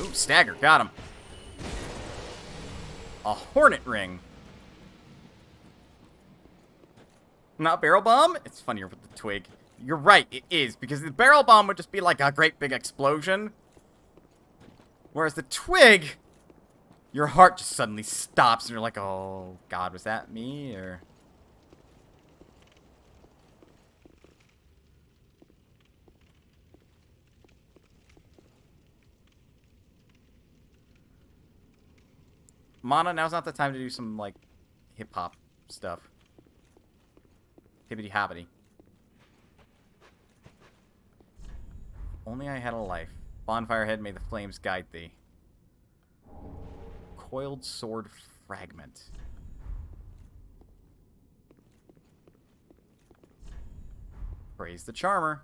A: Ooh, stagger, got him. A hornet ring. Not barrel bomb? It's funnier with the twig. You're right, it is, because the barrel bomb would just be like a great big explosion. Whereas the twig, your heart just suddenly stops and you're like, oh god, was that me? Or Mana, now's not the time to do some, like, hip-hop stuff. Hibbity-hobbity. Only I had a life. Bonfire head, may the flames guide thee. Coiled sword fragment. Praise the charmer.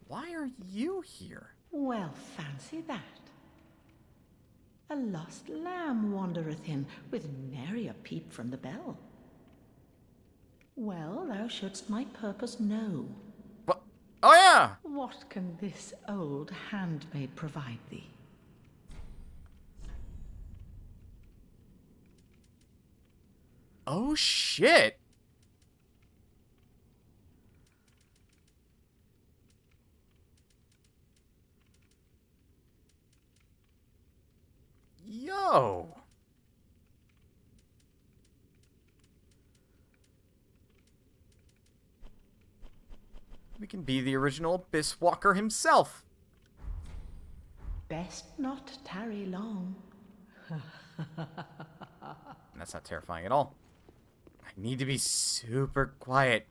A: Why are you here?
E: Well, fancy that. A lost lamb wandereth in, with nary a peep from the bell. Well, thou shouldst my purpose know.
A: What? Oh, yeah!
E: What can this old handmaid provide thee?
A: Oh, shit! Yo! We can be the original Abyss Walker himself.
E: Best not tarry long.
A: That's not terrifying at all. I need to be super quiet.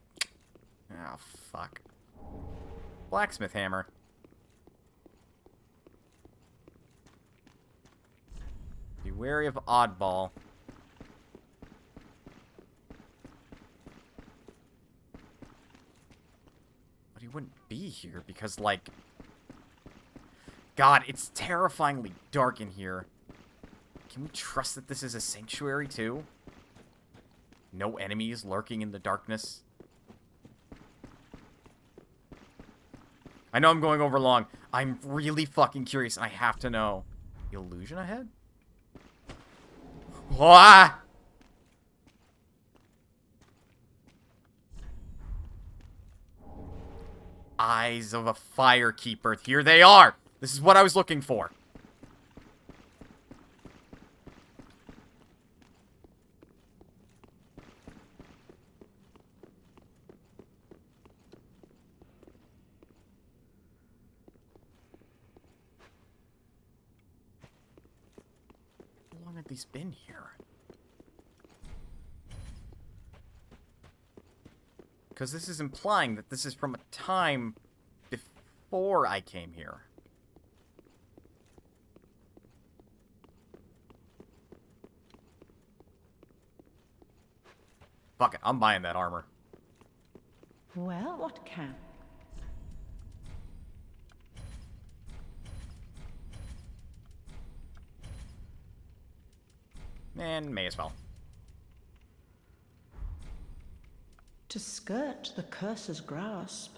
A: Oh, fuck. Blacksmith hammer. Be wary of oddball. But he wouldn't be here because, like... God, it's terrifyingly dark in here. Can we trust that this is a sanctuary, too? No enemies lurking in the darkness? I know I'm going over long. I'm really fucking curious, and I have to know. Illusion ahead? Wah! Eyes of a firekeeper. Here they are! This is what I was looking for. How long have these been here? Because this is implying that this is from a time before I came here. Fuck it, I'm buying that armor.
E: Well, what can?
A: And may as well.
E: To skirt the curse's grasp.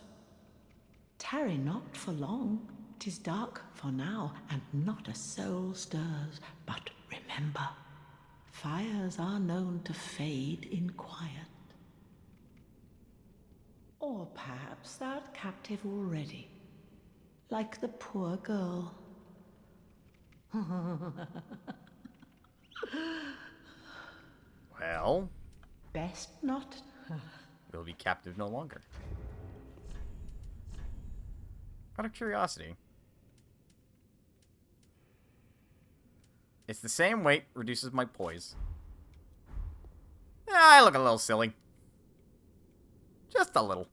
E: Tarry not for long. 'Tis dark for now, and not a soul stirs. But remember, fires are known to fade in quiet. Or perhaps thou'rt captive already, like the poor girl.
A: Well,
E: Best not.
A: we'll be captive no longer. Out of curiosity. It's the same weight, reduces my poise. I look a little silly. Just a little.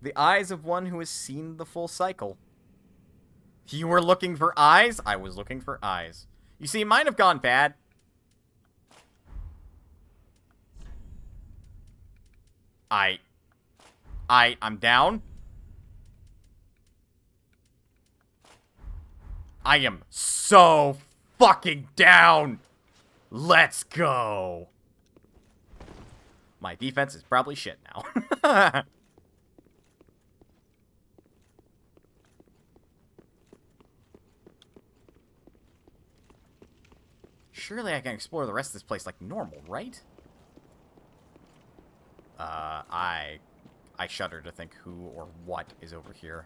A: The eyes of one who has seen the full cycle. You were looking for eyes? I was looking for eyes. You see, mine have gone bad. I'm down. I am so fucking down. Let's go. My defense is probably shit now. Surely I can explore the rest of this place like normal, right? I shudder to think who or what is over here.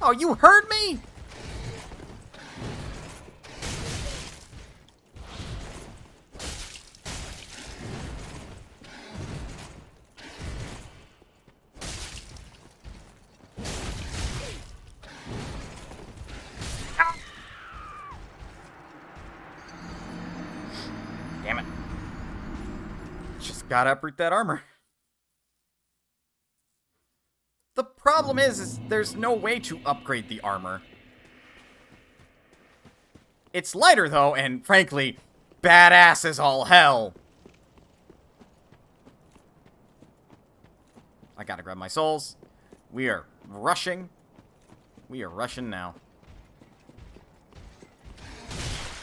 A: Oh, you heard me? Damn it. Just gotta uproot that armor. The problem is there's no way to upgrade the armor. It's lighter, though, and frankly, badass as all hell. I gotta grab my souls. We are rushing. We are rushing now.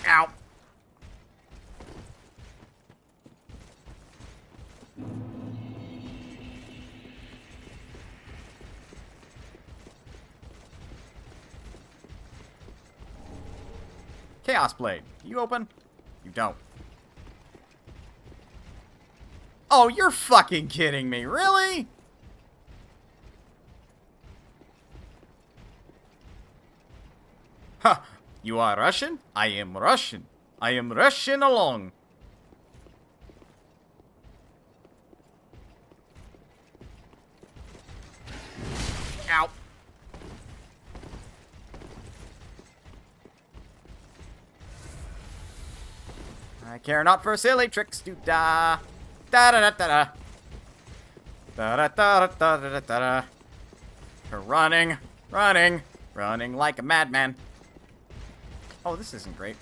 A: Ow. Chaos Blade. You open? You don't. Oh, you're fucking kidding me. Really? Ha! You are Russian? I am Russian. I am Russian along. Ow. I care not for silly tricks to da da da da da da da da da da da da. Running, running, running like a madman. Oh, this isn't great.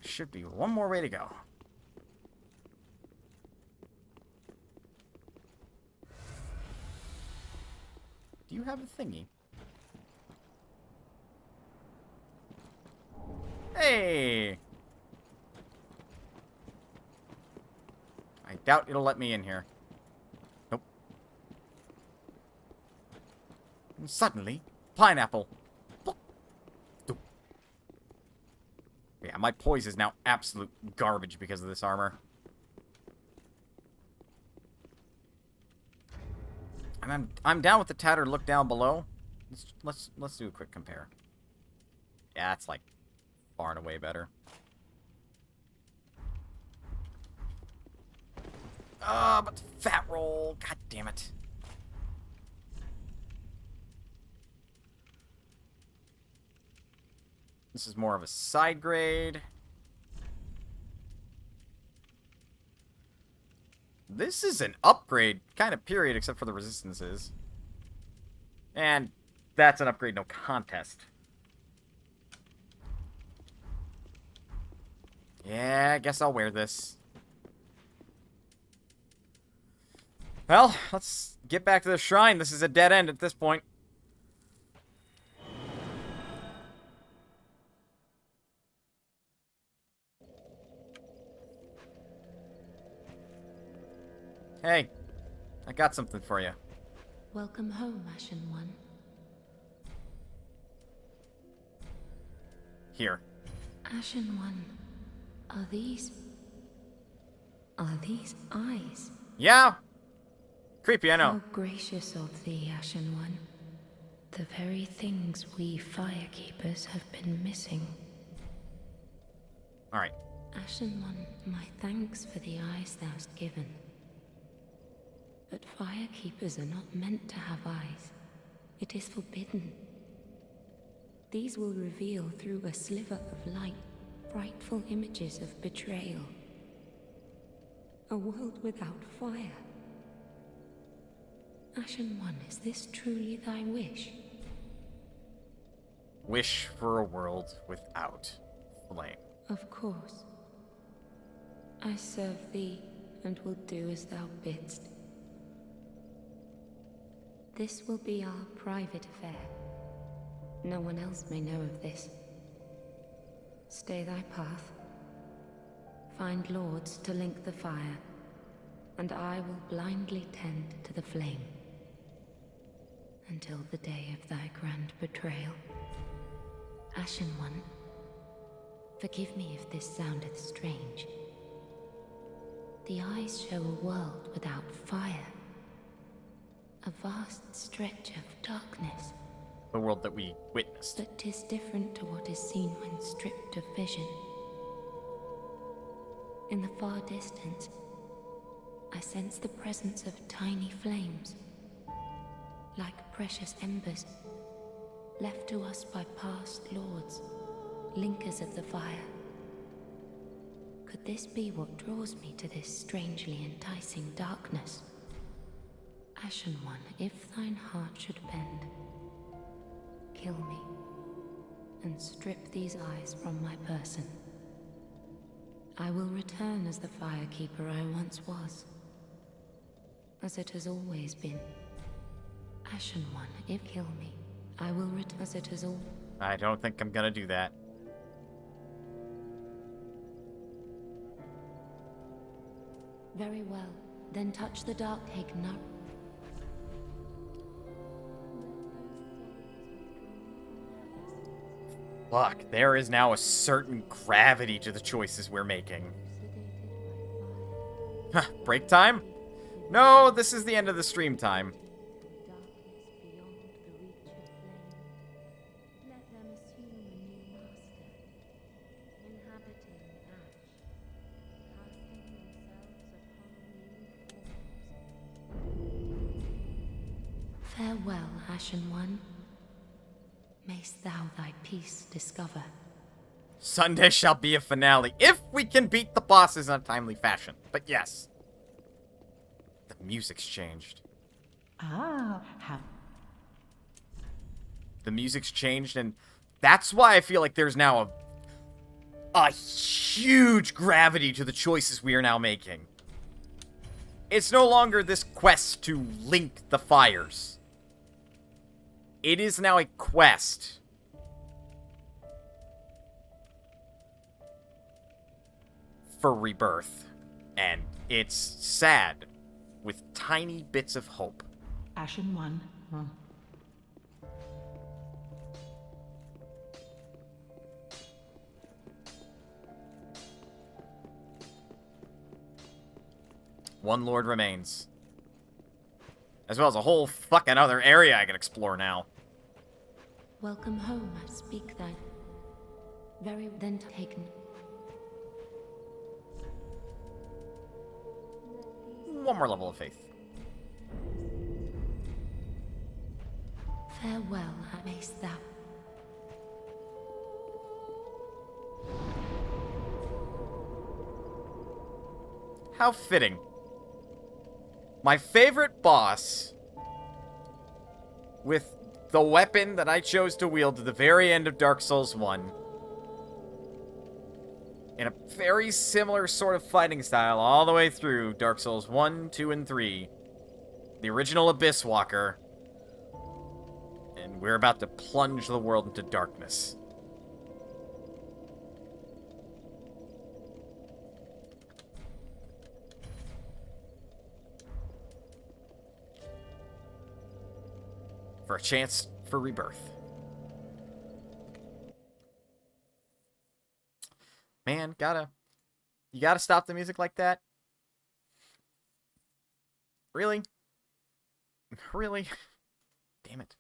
A: Should be one more way to go. Do you have a thingy? Hey! I doubt it'll let me in here. Nope. And suddenly, pineapple. Yeah, my poise is now absolute garbage because of this armor. And I'm down with the tattered look down below. Let's do a quick compare. Yeah, it's like far and away better. But fat roll, god damn it. This is more of a side grade. This is an upgrade kind of period, except for the resistances. And that's an upgrade, no contest. Yeah, I guess I'll wear this. Well, let's get back to the shrine. This is a dead end at this point. Hey, I got something for you.
B: Welcome home, Ashen One.
A: Here.
B: Ashen One, are these eyes?
A: Yeah. Creepy, I know.
B: How gracious of thee, Ashen One. The very things we Firekeepers have been missing.
A: Alright.
B: Ashen One, my thanks for the eyes thou'st given. But Firekeepers are not meant to have eyes. It is forbidden. These will reveal through a sliver of light frightful images of betrayal. A world without fire. Ashen One, is this truly thy wish?
A: Wish for a world without flame.
B: Of course. I serve thee, and will do as thou bidst. This will be our private affair. No one else may know of this. Stay thy path. Find lords to link the fire, and I will blindly tend to the flame. Until the day of thy grand betrayal. Ashen One, forgive me if this soundeth strange. The eyes show a world without fire. A vast stretch of darkness.
A: The world that we witnessed.
B: But 'tis different to what is seen when stripped of vision. In the far distance, I sense the presence of tiny flames. Like precious embers, left to us by past lords, linkers of the fire. Could this be what draws me to this strangely enticing darkness? Ashen One, if thine heart should bend, kill me, and strip these eyes from my person. I will return as the Firekeeper I once was, as it has always been. Ashen One, if kill me, I will return as it has all.
A: I don't think I'm gonna do that.
B: Very well, then touch the dark egg now.
A: Fuck, there is now a certain gravity to the choices we're making. Huh, break time? No, this is the end of the stream time.
B: Farewell, Ashen One. Mayst thou thy peace discover.
A: Sunday shall be a finale, if we can beat the bosses in a timely fashion. But yes. The music's changed.
E: Ah, how...
A: The music's changed, and that's why I feel like there's now a huge gravity to the choices we are now making. It's no longer this quest to link the fires. It is now a quest for rebirth. And it's sad, with tiny bits of hope.
E: Ashen One. Huh.
A: One lord remains. As well as a whole fucking other area I can explore now.
B: Welcome home, I speak thy. Very then taken.
A: One more level of faith.
B: Farewell, mayst thou.
A: How fitting. My favorite boss with the weapon that I chose to wield at the very end of Dark Souls 1. In a very similar sort of fighting style all the way through Dark Souls 1, 2, and 3. The original Abyss Walker. And we're about to plunge the world into darkness. For a chance for rebirth. Man, you gotta stop the music like that? Really? Really? Damn it.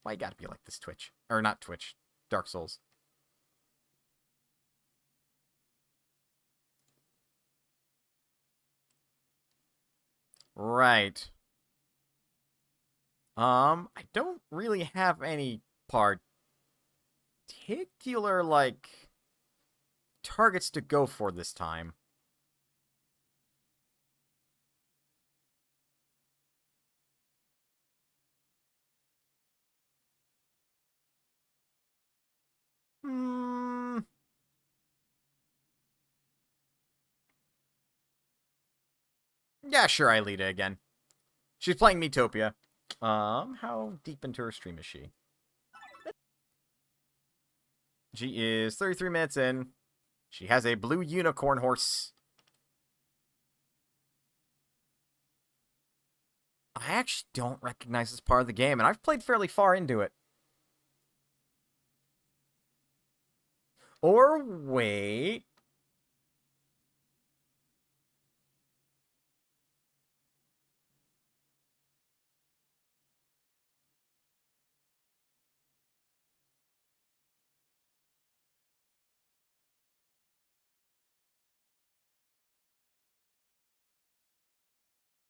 A: Why you gotta be like this, Twitch? Or not Twitch. Dark Souls. Right. I don't really have any particular, like, targets to go for this time. Yeah, sure, Aelita again. She's playing Miitopia. How deep into her stream is she? She is 33 minutes in. She has a blue unicorn horse. I actually don't recognize this part of the game, and I've played fairly far into it. Or wait.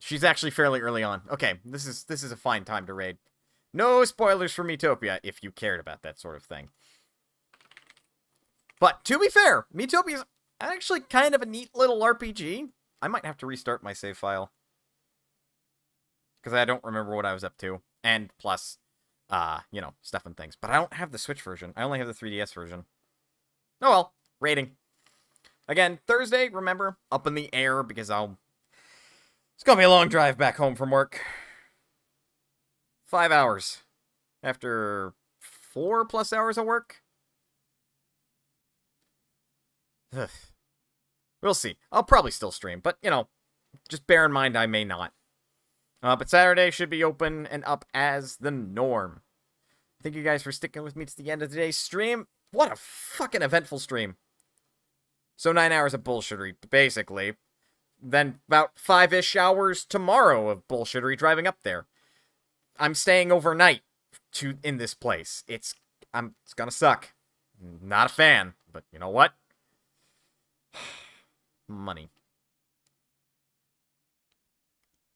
A: She's actually fairly early on. Okay, this is a fine time to raid. No spoilers for Miitopia, if you cared about that sort of thing. But, to be fair, Miitopia is actually kind of a neat little RPG. I might have to restart my save file. Because I don't remember what I was up to. And plus, you know, stuff and things. But I don't have the Switch version. I only have the 3DS version. Oh well, rating. Again, Thursday, remember, up in the air because it's gonna be a long drive back home from work. 5 hours. After 4+ hours of work? Ugh. We'll see. I'll probably still stream, but, you know, just bear in mind I may not. But Saturday should be open and up as the norm. Thank you guys for sticking with me to the end of today's stream. What a fucking eventful stream. So 9 hours of bullshittery, basically. Then about 5-ish hours tomorrow of bullshittery driving up there. I'm staying overnight in this place. It's gonna suck. Not a fan, but you know what? Money.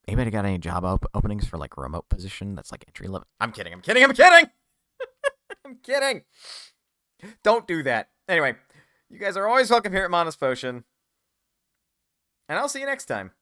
A: Anybody got any job openings for, like, a remote position that's, like, entry level? I'm kidding. I'm kidding. I'm kidding. Don't do that. Anyway, you guys are always welcome here at Modest Potion. And I'll see you next time.